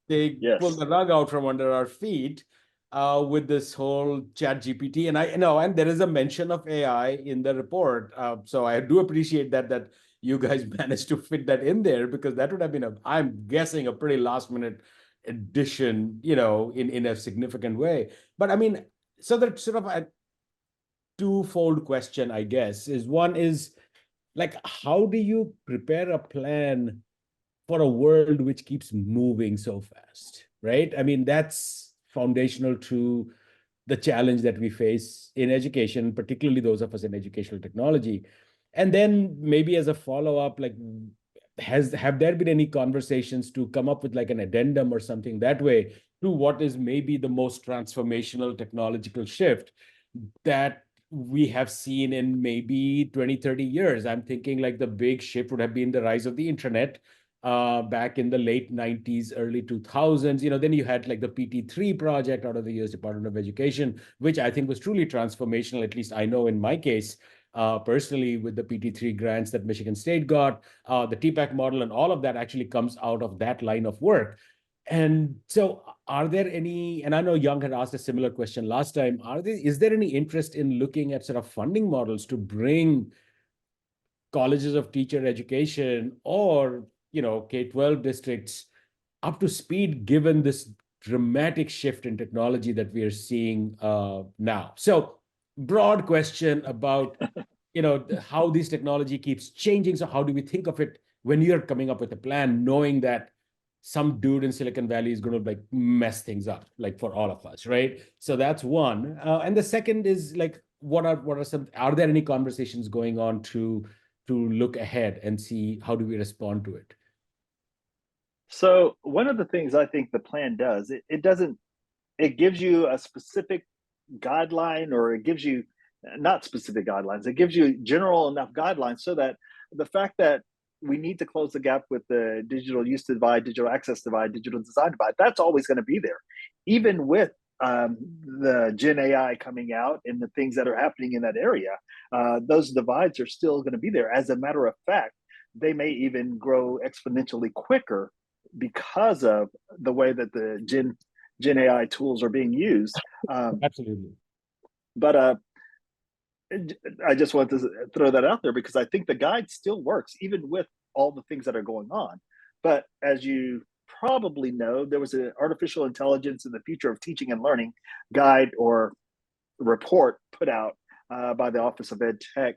S4: they
S3: Yes.
S4: pulled the rug out from under our feet with this whole Chat GPT. And I know, and there is a mention of AI in the report. So I do appreciate that you guys managed to fit that in there, because that would have been I'm guessing, a pretty last minute addition, you know, in a significant way. But I mean, so that sort of a twofold question, I guess, is one is, like, how do you prepare a plan for a world which keeps moving so fast, right? I mean, that's foundational to the challenge that we face in education, particularly those of us in educational technology. And then maybe as a follow-up, like, have there been any conversations to come up with like an addendum or something that way to what is maybe the most transformational technological shift that we have seen in maybe 20, 30 years? I'm thinking like the big shift would have been the rise of the internet back in the late 90s, early 2000s. You know, then you had like the PT3 project out of the US Department of Education, which I think was truly transformational, at least I know in my case, personally, with the PT3 grants that Michigan State got, the TPAC model, and all of that actually comes out of that line of work. And so are there any, and I know Young had asked a similar question last time, is there any interest in looking at sort of funding models to bring colleges of teacher education or, you know, K-12 districts up to speed, given this dramatic shift in technology that we are seeing now? So broad question about, you know, how this technology keeps changing. So how do we think of it when you're coming up with a plan, knowing that some dude in Silicon Valley is going to like mess things up, like for all of us, right? So that's one. And the second is like, are there any conversations going on to look ahead and see how do we respond to it?
S3: So one of the things I think the plan does, it gives you a specific guideline, or it gives you not specific guidelines, it gives you general enough guidelines so that the fact that we need to close the gap with the digital use divide, digital access divide, digital design divide, that's always going to be there. Even with the Gen AI coming out and the things that are happening in that area, those divides are still going to be there. As a matter of fact, they may even grow exponentially quicker because of the way that the Gen AI tools are being used.
S4: Absolutely.
S3: But I just want to throw that out there because I think the guide still works, even with all the things that are going on. But as you probably know, there was an artificial intelligence in the future of teaching and learning guide or report put out by the Office of Ed Tech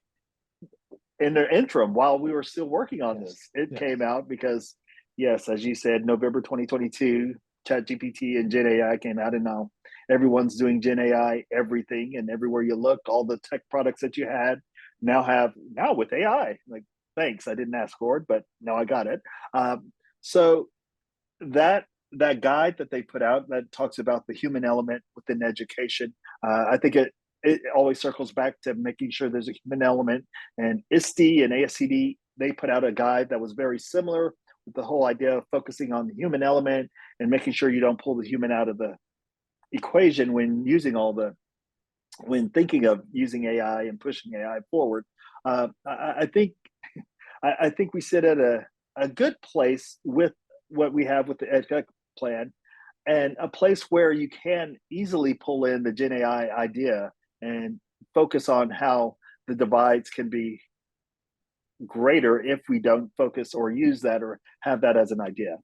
S3: in their interim while we were still working on this. It came out because, yes, as you said, November 2022, ChatGPT and Gen AI came out, and now everyone's doing Gen AI everything, and everywhere you look, all the tech products that you had now with AI. Like, thanks, I didn't ask for it, but now I got it. So that guide that they put out that talks about the human element within education, I think it always circles back to making sure there's a human element. And ISTE and ASCD, they put out a guide that was very similar, with the whole idea of focusing on the human element and making sure you don't pull the human out of the equation when thinking of using AI and pushing AI forward. I think we sit at a good place with what we have with the EdTech plan, and a place where you can easily pull in the Gen AI idea and focus on how the divides can be greater if we don't focus or use that or have that as an idea.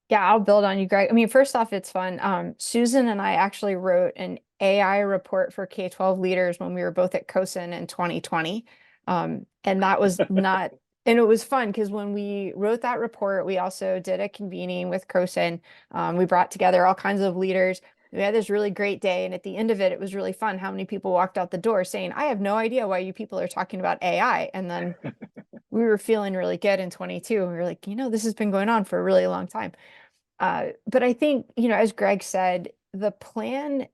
S2: Yeah, I'll build on you, Greg. I mean, first off, it's fun. Susan and I actually wrote an AI report for K-12 leaders when we were both at COSIN in 2020. And that was not, and it was fun because when we wrote that report, we also did a convening with COSIN. We brought together all kinds of leaders. We had this really great day. And at the end of it, it was really fun how many people walked out the door saying, I have no idea why you people are talking about AI. And then we were feeling really good in 22. And we were like, this has been going on for a really long time. But I think, as Greg said, the plan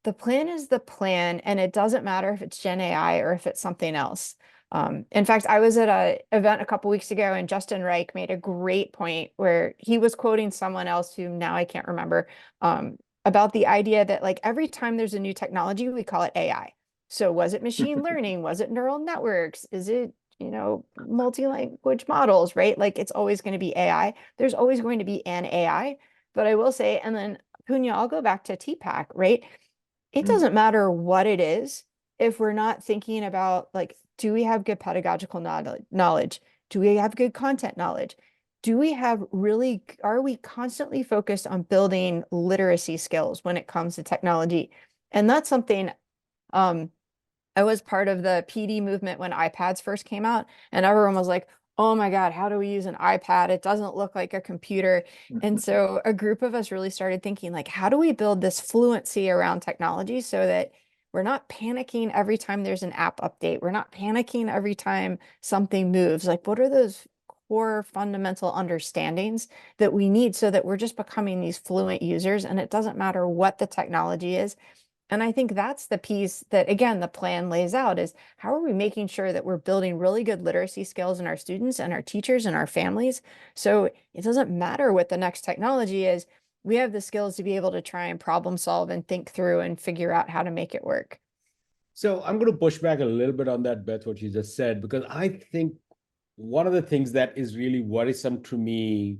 S2: is the plan, and it doesn't matter if it's Gen AI or if it's something else. In fact, I was at an event a couple weeks ago, and Justin Reich made a great point where he was quoting someone else who now I can't remember, about the idea that like every time there's a new technology, we call it AI. So was it machine learning? Was it neural networks? Is it multi-language models, right? Like it's always going to be AI. There's always going to be an AI. But I will say, and then Punya, I'll go back to TPAC, right? It doesn't matter what it is if we're not thinking about like, do we have good pedagogical knowledge? Do we have good content knowledge? Are we constantly focused on building literacy skills when it comes to technology? And that's something, I was part of the PD movement when iPads first came out, and everyone was like, oh my God, how do we use an iPad? It doesn't look like a computer. And so a group of us really started thinking like, how do we build this fluency around technology so that we're not panicking every time there's an app update? We're not panicking every time something moves. Like, what are those core fundamental understandings that we need so that we're just becoming these fluent users, and it doesn't matter what the technology is? And I think that's the piece that, again, the plan lays out is how are we making sure that we're building really good literacy skills in our students and our teachers and our families? So it doesn't matter what the next technology is. We have the skills to be able to try and problem solve and think through and figure out how to make it work.
S4: So I'm going to push back a little bit on that, Beth, what you just said, because I think one of the things that is really worrisome to me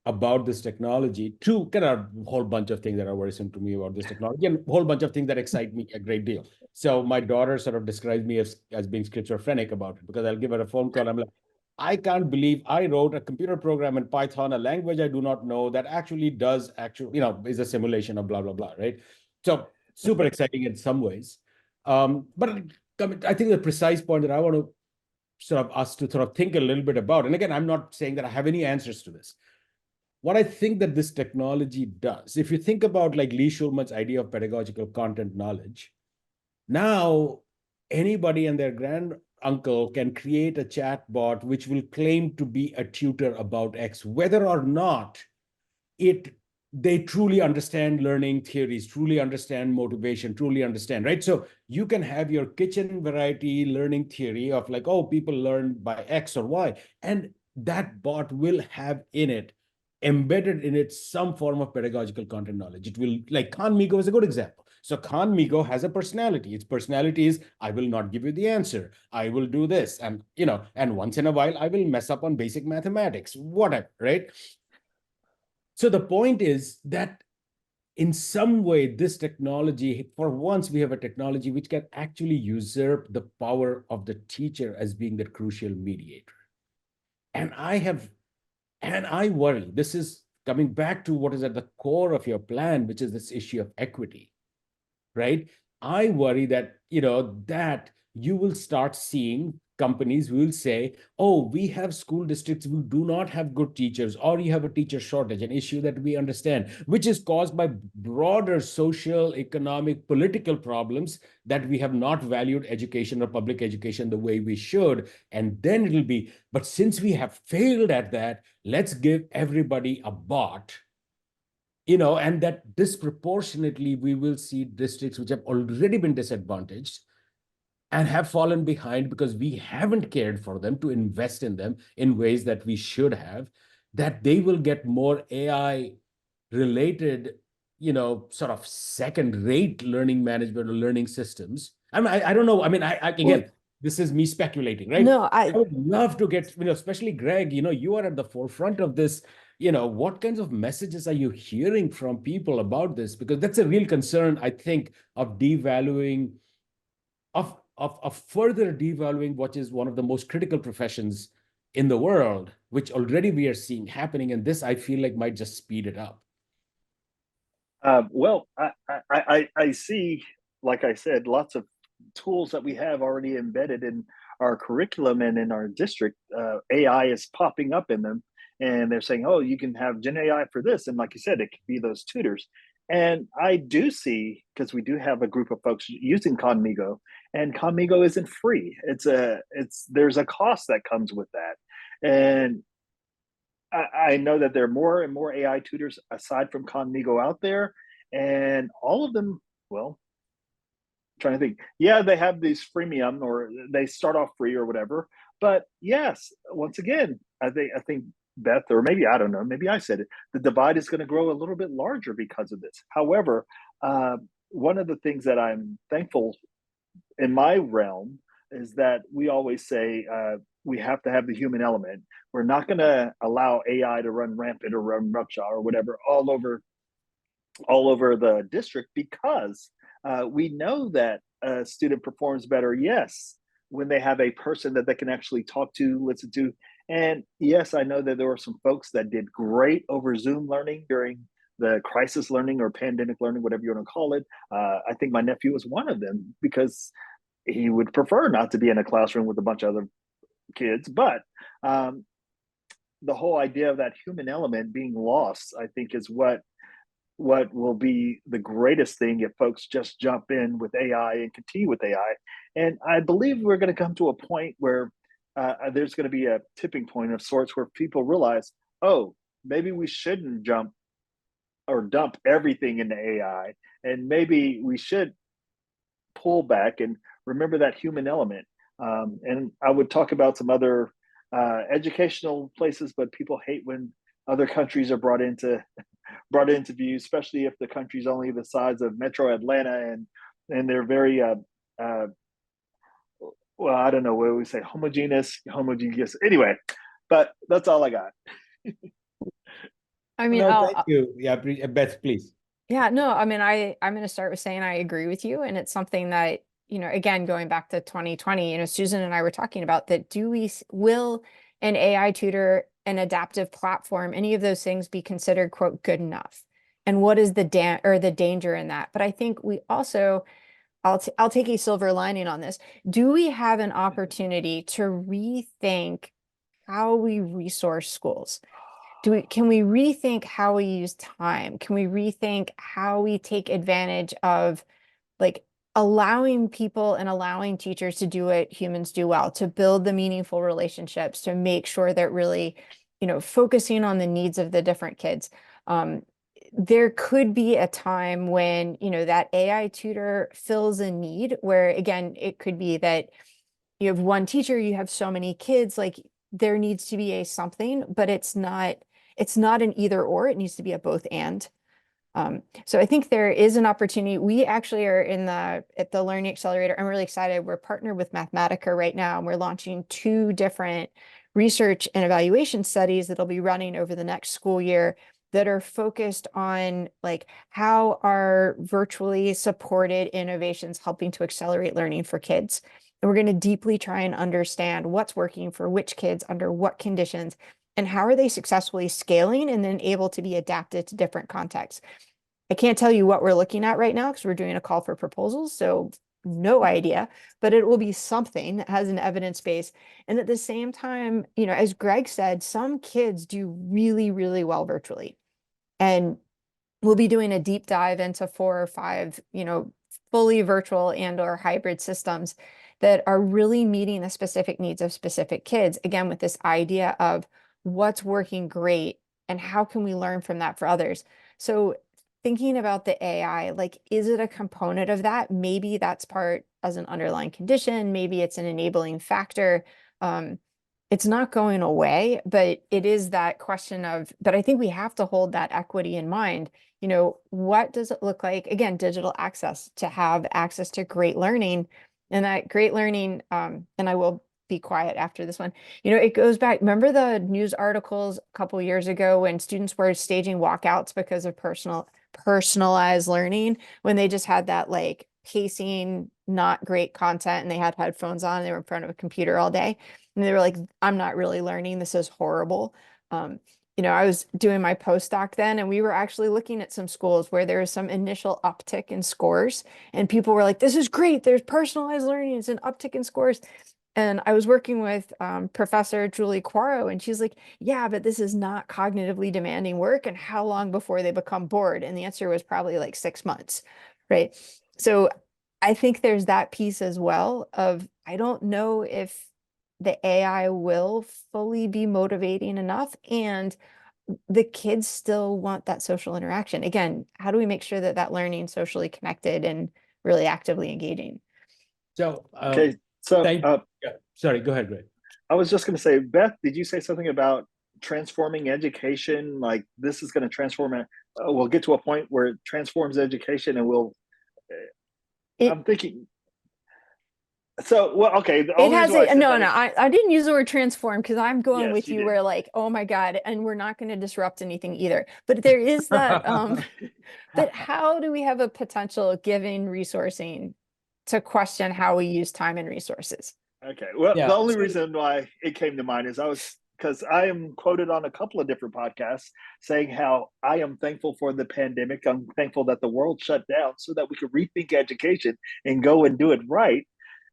S4: about this technology, kind of a whole bunch of things that are worrisome to me about this technology, and a whole bunch of things that excite me a great deal. So my daughter sort of describes me as being schizophrenic about it, because I'll give her a phone call. I'm like, I can't believe I wrote a computer program in Python, a language I do not know, that actually is a simulation of blah, blah, blah, right? So super exciting in some ways. But I think the precise point that I want to sort of us to sort of think a little bit about, and again, I'm not saying that I have any answers to this. What I think that this technology does, if you think about like Lee Schulman's idea of pedagogical content knowledge, now anybody and their granduncle can create a chat bot which will claim to be a tutor about X, whether or not they truly understand learning theories, truly understand motivation, truly understand, right? So you can have your kitchen variety learning theory of like, oh, people learn by X or Y, and that bot will have embedded in it some form of pedagogical content knowledge. It will, like Khan Migo is a good example. So Khan Migo has a personality. Its personality is, I will not give you the answer. I will do this. And, and once in a while, I will mess up on basic mathematics, whatever, right? So the point is that in some way, this technology, for once, we have a technology which can actually usurp the power of the teacher as being the crucial mediator. And I worry, this is coming back to what is at the core of your plan, which is this issue of equity, right? I worry that, that you will start seeing companies will say, oh, we have school districts who do not have good teachers, or you have a teacher shortage, an issue that we understand, which is caused by broader social, economic, political problems that we have not valued education or public education the way we should. And then it'll be, but since we have failed at that, let's give everybody a bot. And that disproportionately we will see districts which have already been disadvantaged and have fallen behind because we haven't cared for them to invest in them in ways that we should have, that they will get more AI related, sort of second-rate learning management or learning systems. I don't know. I mean, again, this is me speculating, right?
S2: No,
S4: I would love to get, especially Greg, you are at the forefront of this. What kinds of messages are you hearing from people about this? Because that's a real concern, I think, of devaluing, of further devaluing what is one of the most critical professions in the world, which already we are seeing happening. And this, I feel like, might just speed it up.
S3: Well, I see, like I said, lots of tools that we have already embedded in our curriculum and in our district. AI is popping up in them, and they're saying, oh, you can have Gen AI for this. And like you said, it could be those tutors. And I do see, because we do have a group of folks using Conmigo, and Conmigo isn't free. There's a cost that comes with that. And I know that there are more and more AI tutors aside from Conmigo out there, and all of them, well, I'm trying to think. Yeah, they have these freemium, or they start off free or whatever. But yes, once again, I think Beth, or maybe I don't know, maybe I said it, the divide is going to grow a little bit larger because of this. However, one of the things that I'm thankful in my realm is that we always say we have to have the human element. We're not going to allow AI to run rampant or run roughshod or whatever all over the district, because we know that a student performs better, yes, when they have a person that they can actually talk to, listen to. And yes, I know that there were some folks that did great over Zoom learning during the crisis learning or pandemic learning, whatever you want to call it. I think my nephew was one of them, because he would prefer not to be in a classroom with a bunch of other kids. But the whole idea of that human element being lost, I think, is what will be the greatest thing if folks just jump in with AI and continue with AI. And I believe we're going to come to a point where there's going to be a tipping point of sorts where people realize, oh, maybe we shouldn't jump or dump everything into AI, and maybe we should pull back and remember that human element. And I would talk about some other educational places, but people hate when other countries are brought into view, especially if the country's only the size of Metro Atlanta, and they're very well, I don't know what we say, homogeneous. Anyway, but that's all I got.
S2: I mean,
S4: No, thank you. Yeah, Beth, please.
S2: Yeah, no, I mean, I'm going to start with saying I agree with you. And it's something that, again, going back to 2020, Susan and I were talking about that. Will an AI tutor, an adaptive platform, any of those things be considered, quote, good enough? And what is the danger in that? But I think we also, I'll take a silver lining on this. Do we have an opportunity to rethink how we resource schools? Can we rethink how we use time? Can we rethink how we take advantage of, like, allowing people and allowing teachers to do what humans do well, to build the meaningful relationships, to make sure that really, focusing on the needs of the different kids. There could be a time when, that AI tutor fills a need where, again, it could be that you have one teacher, you have so many kids, like there needs to be a something, but it's not an either or, it needs to be a both and. So I think there is an opportunity. We actually are at the Learning Accelerator. I'm really excited. We're partnered with Mathematica right now, and we're launching 2 different research and evaluation studies that'll be running over the next school year that are focused on, like, how are virtually supported innovations helping to accelerate learning for kids. And we're going to deeply try and understand what's working for which kids under what conditions, and how are they successfully scaling and then able to be adapted to different contexts. I can't tell you what we're looking at right now because we're doing a call for proposals. So no idea, but it will be something that has an evidence base. And at the same time, you know, as Greg said, some kids do really, really well virtually. And we'll be doing a deep dive into 4 or 5, you know, fully virtual and or hybrid systems that are really meeting the specific needs of specific kids. Again, with this idea of what's working great and how can we learn from that for others. So thinking about the AI, like, is it a component of that? Maybe that's part as an underlying condition. Maybe it's an enabling factor. It's not going away, but it is that question of, but I think we have to hold that equity in mind. You know, what does it look like? Again, digital access, to have access to great learning, and that great learning, and I will be quiet after this one. You know, it goes back, remember the news articles a couple years ago when students were staging walkouts because of personalized learning, when they just had that like pacing, not great content, and they had headphones on, and they were in front of a computer all day. And they were like, I'm not really learning. This is horrible. You know, I was doing my postdoc then, and we were actually looking at some schools where there was some initial uptick in scores. And people were like, this is great. There's personalized learning. It's an uptick in scores. And I was working with Professor Julie Quaro, and she's like, yeah, but this is not cognitively demanding work. And how long before they become bored? And the answer was probably like 6 months, right? So I think there's that piece as well of, I don't know if the AI will fully be motivating enough, and the kids still want that social interaction. Again, how do we make sure that that learning socially connected and really actively engaging?
S4: So,
S3: Okay, so
S4: yeah, sorry, go ahead, Greg.
S3: I was just going to say, Beth, did you say something about transforming education? Like this is going to transform it. We'll get to a point where it transforms education, and I'm thinking. So, well, okay. The
S2: It
S3: only
S2: has
S3: reason why
S2: a, no, I didn't use the word transform because I'm going
S3: Yes,
S2: with
S3: you
S2: you
S3: did.
S2: where like, oh my God, and we're not going to disrupt anything either. But there is that, but how do we have a potential given resourcing to question how we use time and resources?
S3: Okay. Well,
S4: Yeah,
S3: the only
S4: so-
S3: reason why it came to mind is because I am quoted on a couple of different podcasts saying how I am thankful for the pandemic. I'm thankful that the world shut down so that we could rethink education and go and do it right.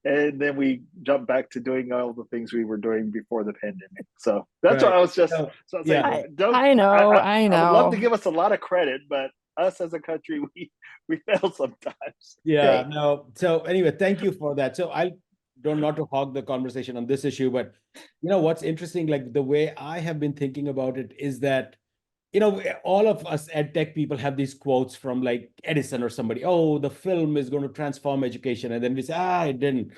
S3: And then we jump back to doing all the things we were doing before the pandemic. So that's
S4: Right.
S3: what I was just.
S4: So,
S3: So I was
S4: yeah.
S3: saying, don't.
S2: I know,
S3: I would love to give us a lot of credit, but us as a country, we fail sometimes.
S4: Yeah,
S2: Right.
S4: no. So anyway, thank you for that. So I don't not to hog the conversation on this issue, but you know what's interesting, like the way I have been thinking about it is that, you know, all of us ed tech people have these quotes from like Edison or somebody, oh, the film is going to transform education. And then we say, it didn't.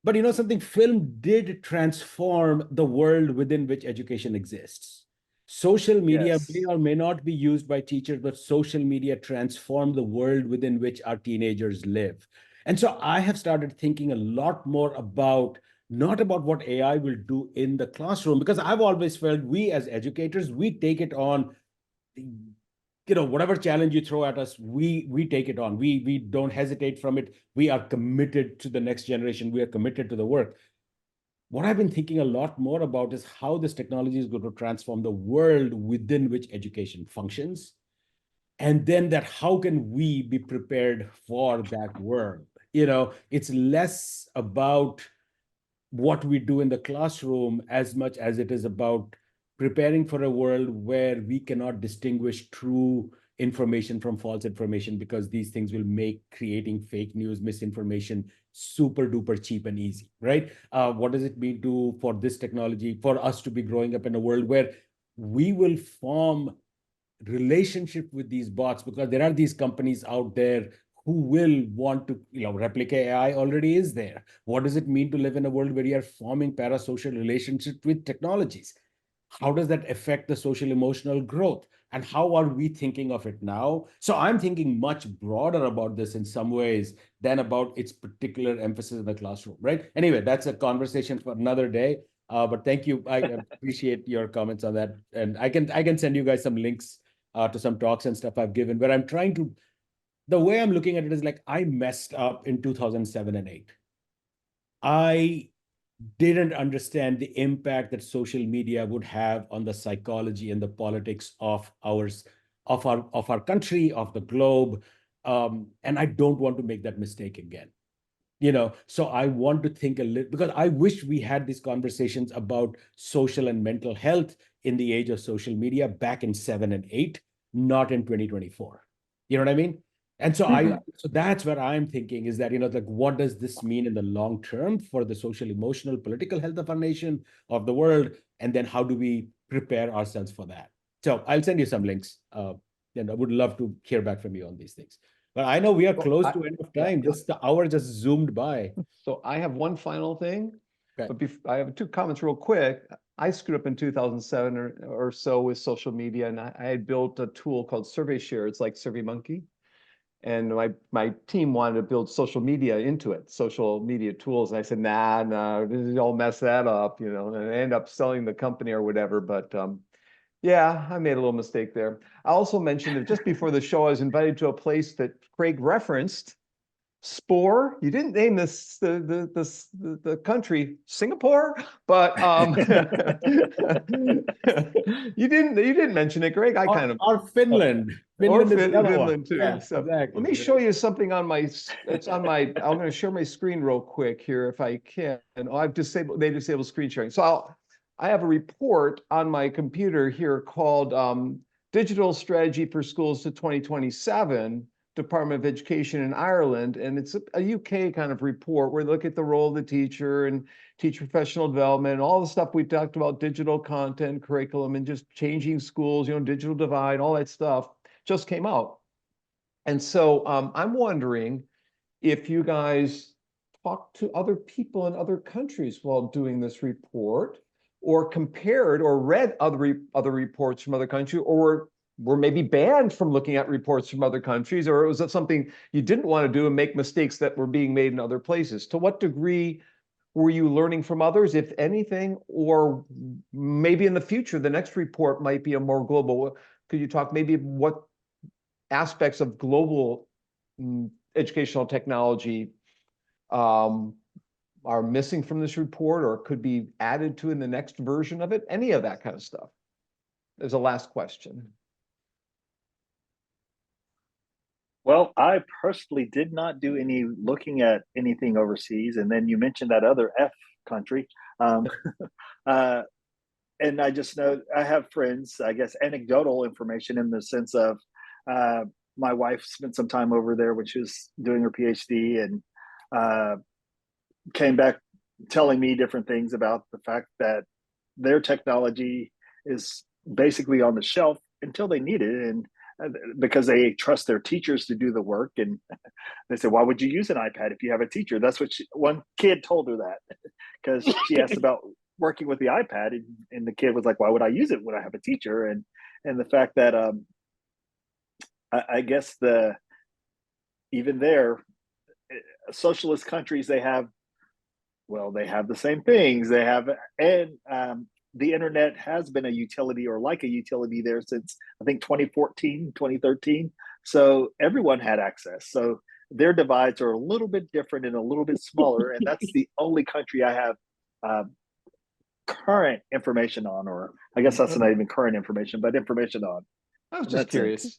S4: But you know something, film did transform the world within which education exists. Social media
S3: Yes.
S4: may or may not be used by teachers, but social media transformed the world within which our teenagers live. And so I have started thinking a lot more about not about what AI will do in the classroom, because I've always felt we as educators, we take it on, you know, whatever challenge you throw at us, we take it on. We don't hesitate from it. We are committed to the next generation. We are committed to the work. What I've been thinking a lot more about is how this technology is going to transform the world within which education functions. And then that how can we be prepared for that world? You know, it's less about what we do in the classroom as much as it is about preparing for a world where we cannot distinguish true information from false information, because these things will make creating fake news, misinformation super duper cheap and easy, right? What does it mean for this technology, for us to be growing up in a world where we will form relationship with these bots, because there are these companies out there who will want to, you know, replicate AI already is there. What does it mean to live in a world where you are forming parasocial relationships with technologies? How does that affect the social emotional growth? And how are we thinking of it now? So I'm thinking much broader about this in some ways than about its particular emphasis in the classroom, right? Anyway, that's a conversation for another day. But thank you. I appreciate your comments on that. And I can send you guys some links to some talks and stuff I've given, where I'm trying to, the way I'm looking at it is like I messed up in 2007 and 8. I didn't understand the impact that social media would have on the psychology and the politics of our country, of the globe. And I don't want to make that mistake again. So I want to think a little, because I wish we had these conversations about social and mental health in the age of social media back in 7 and 8, not in 2024. You know what I mean? And so so that's what I'm thinking is that, like, what does this mean in the long term for the social, emotional, political health of our nation, of the world? And then how do we prepare ourselves for that? So I'll send you some links. And I would love to hear back from you on these things. But I know we are close to end of time. Just the hour just zoomed by.
S1: So I have one final thing,
S4: Okay.
S1: but I have two comments real quick. I screwed up in 2007 or so with social media, and I had built a tool called Survey Share. It's like SurveyMonkey. And my team wanted to build social media into it, social media tools. And I said, nah, don't mess that up, and I end up selling the company or whatever. But yeah, I made a little mistake there. I also mentioned that just before the show, I was invited to a place that Craig referenced, Spore. You didn't name this the country Singapore, but you didn't mention it, Greg.
S4: Or Finland. Finland is the other one.
S1: Finland too.
S4: Yeah,
S1: So
S4: exactly.
S1: let me show you something on my. It's on my. I'm going to share my screen real quick here if I can. Oh, I've disabled. They disabled screen sharing. So I have a report on my computer here called Digital Strategy for Schools to 2027. Department of Education in Ireland, and it's a UK kind of report where they look at the role of the teacher and teacher professional development, and all the stuff we talked about, digital content, curriculum, and just changing schools, digital divide, all that stuff just came out. And so I'm wondering if you guys talked to other people in other countries while doing this report, or compared or read other reports from other countries, or were maybe banned from looking at reports from other countries, or was that something you didn't want to do and make mistakes that were being made in other places? To what degree were you learning from others, if anything, or maybe in the future, the next report might be a more global? Could you talk maybe what aspects of global educational technology are missing from this report or could be added to in the next version of it? Any of that kind of stuff. There's a last question.
S3: Well, I personally did not do any looking at anything overseas. And then you mentioned that other F country. And I just know I have friends, I guess, anecdotal information in the sense of my wife spent some time over there when she was doing her PhD and came back telling me different things about the fact that their technology is basically on the shelf until they need it. And because they trust their teachers to do the work. And they said, why would you use an iPad if you have a teacher? That's what one kid told her that, because she asked about working with the iPad, and the kid was like, why would I use it when I have a teacher? And the fact that I guess even there, socialist countries, they have the same things. They have, and the internet has been a utility or like a utility there since I think 2014, 2013. So everyone had access. So their divides are a little bit different and a little bit smaller. And that's the only country I have current information on, or I guess that's not even current information, but information on.
S1: I was just curious.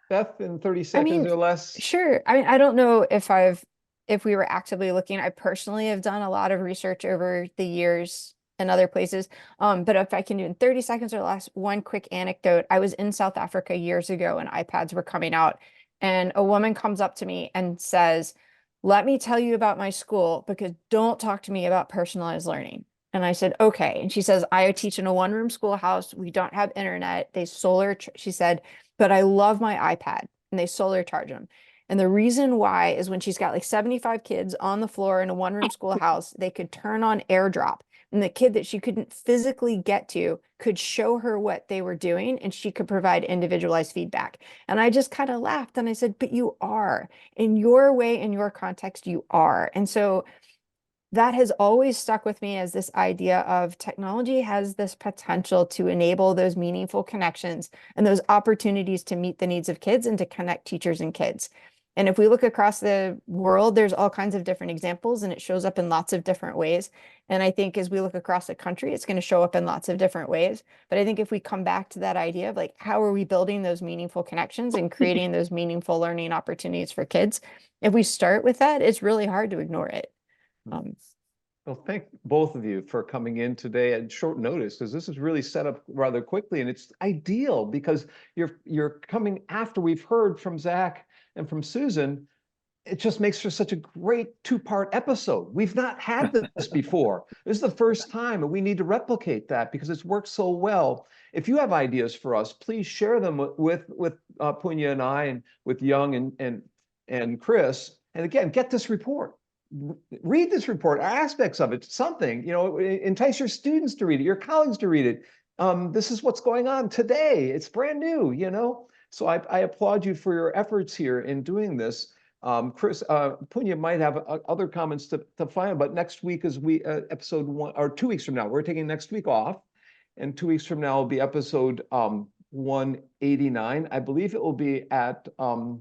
S1: Beth, in 30 seconds or less.
S2: Sure. I mean, I don't know if we were actively looking. I personally have done a lot of research over the years in other places. But if I can do in 30 seconds or less, one quick anecdote. I was in South Africa years ago and iPads were coming out, and a woman comes up to me and says, let me tell you about my school, because don't talk to me about personalized learning. And I said, okay. And she says, I teach in a one-room schoolhouse. We don't have internet. She said, but I love my iPad, and they solar charge them. And the reason why is when she's got like 75 kids on the floor in a one-room schoolhouse, they could turn on AirDrop. And the kid that she couldn't physically get to could show her what they were doing, and she could provide individualized feedback. And I just kind of laughed and I said, but you are. In your way, in your context, you are. And so that has always stuck with me as this idea of technology has this potential to enable those meaningful connections and those opportunities to meet the needs of kids and to connect teachers and kids. And if we look across the world, there's all kinds of different examples and it shows up in lots of different ways. And I think as we look across the country, it's going to show up in lots of different ways. But I think if we come back to that idea of like, how are we building those meaningful connections and creating those meaningful learning opportunities for kids? If we start with that, it's really hard to ignore it.
S1: Well, thank both of you for coming in today at short notice, because this is really set up rather quickly, and it's ideal because you're coming after we've heard from Zach and from Susan. It just makes for such a great two-part episode. We've not had this before. This is the first time, and we need to replicate that because it's worked so well. If you have ideas for us, please share them with Punya and I, and with Young and Chris. And again, get this report. Read this report, aspects of it, something, entice your students to read it, your colleagues to read it. This is what's going on today. It's brand new, So I applaud you for your efforts here in doing this. Chris, Punya might have other comments to find, but next week is episode 1, or 2 weeks from now. We're taking next week off, and 2 weeks from now will be episode 189. I believe it will be at 5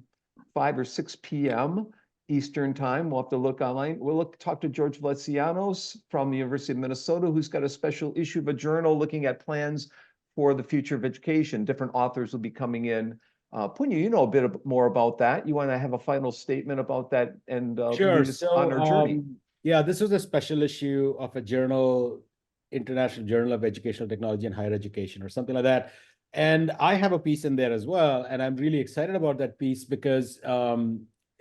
S1: or 6 p.m. Eastern time. We'll have to look online. We'll talk to George Valencianos from the University of Minnesota, who's got a special issue of a journal looking at plans for the future of education. Different authors will be coming in. Punya, you know a bit more about that. You want to have a final statement about that and
S4: Sure.
S1: lead us on our journey?
S4: Yeah, this was a special issue of a journal, International Journal of Educational Technology and Higher Education, or something like that. And I have a piece in there as well, and I'm really excited about that piece because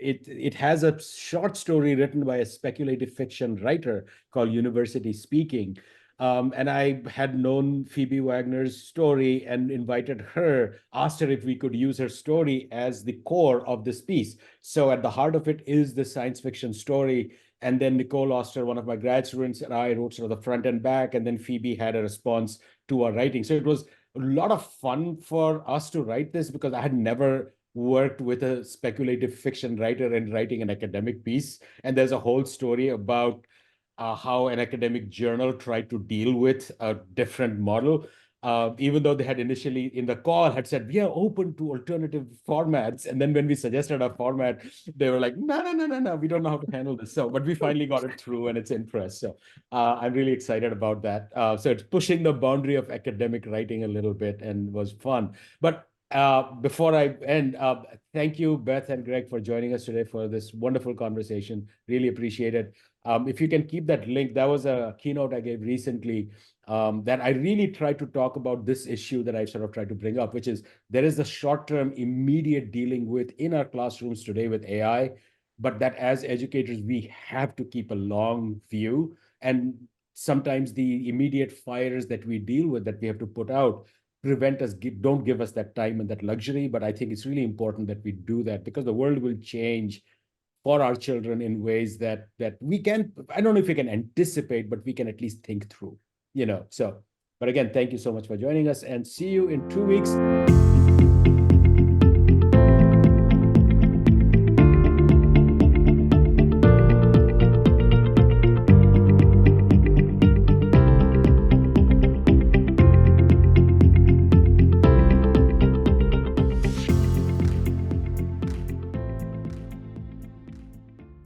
S4: it has a short story written by a speculative fiction writer called University Speaking. And I had known Phoebe Wagner's story and invited her, asked her if we could use her story as the core of this piece. So at the heart of it is the science fiction story. And then Nicole Oster, one of my grad students, and I wrote sort of the front and back, and then Phoebe had a response to our writing. So it was a lot of fun for us to write this because I had never worked with a speculative fiction writer and writing an academic piece. And there's a whole story about how an academic journal tried to deal with a different model, even though they had initially in the call had said, we are open to alternative formats. And then when we suggested a format, they were like, no, we don't know how to handle this. So, but we finally got it through and it's in press. So I'm really excited about that. So it's pushing the boundary of academic writing a little bit and was fun. But before I end, thank you, Beth and Greg, for joining us today for this wonderful conversation. Really appreciate it. If you can keep that link, that was a keynote I gave recently that I really tried to talk about this issue that I sort of tried to bring up, which is there is a short-term immediate dealing with in our classrooms today with AI, but that as educators, we have to keep a long view. And sometimes the immediate fires that we deal with, that we have to put out, prevent us, don't give us that time and that luxury. But I think it's really important that we do that because the world will change for our children in ways that we can, I don't know if we can anticipate, but we can at least think through, So, but again, thank you so much for joining us and see you in 2 weeks.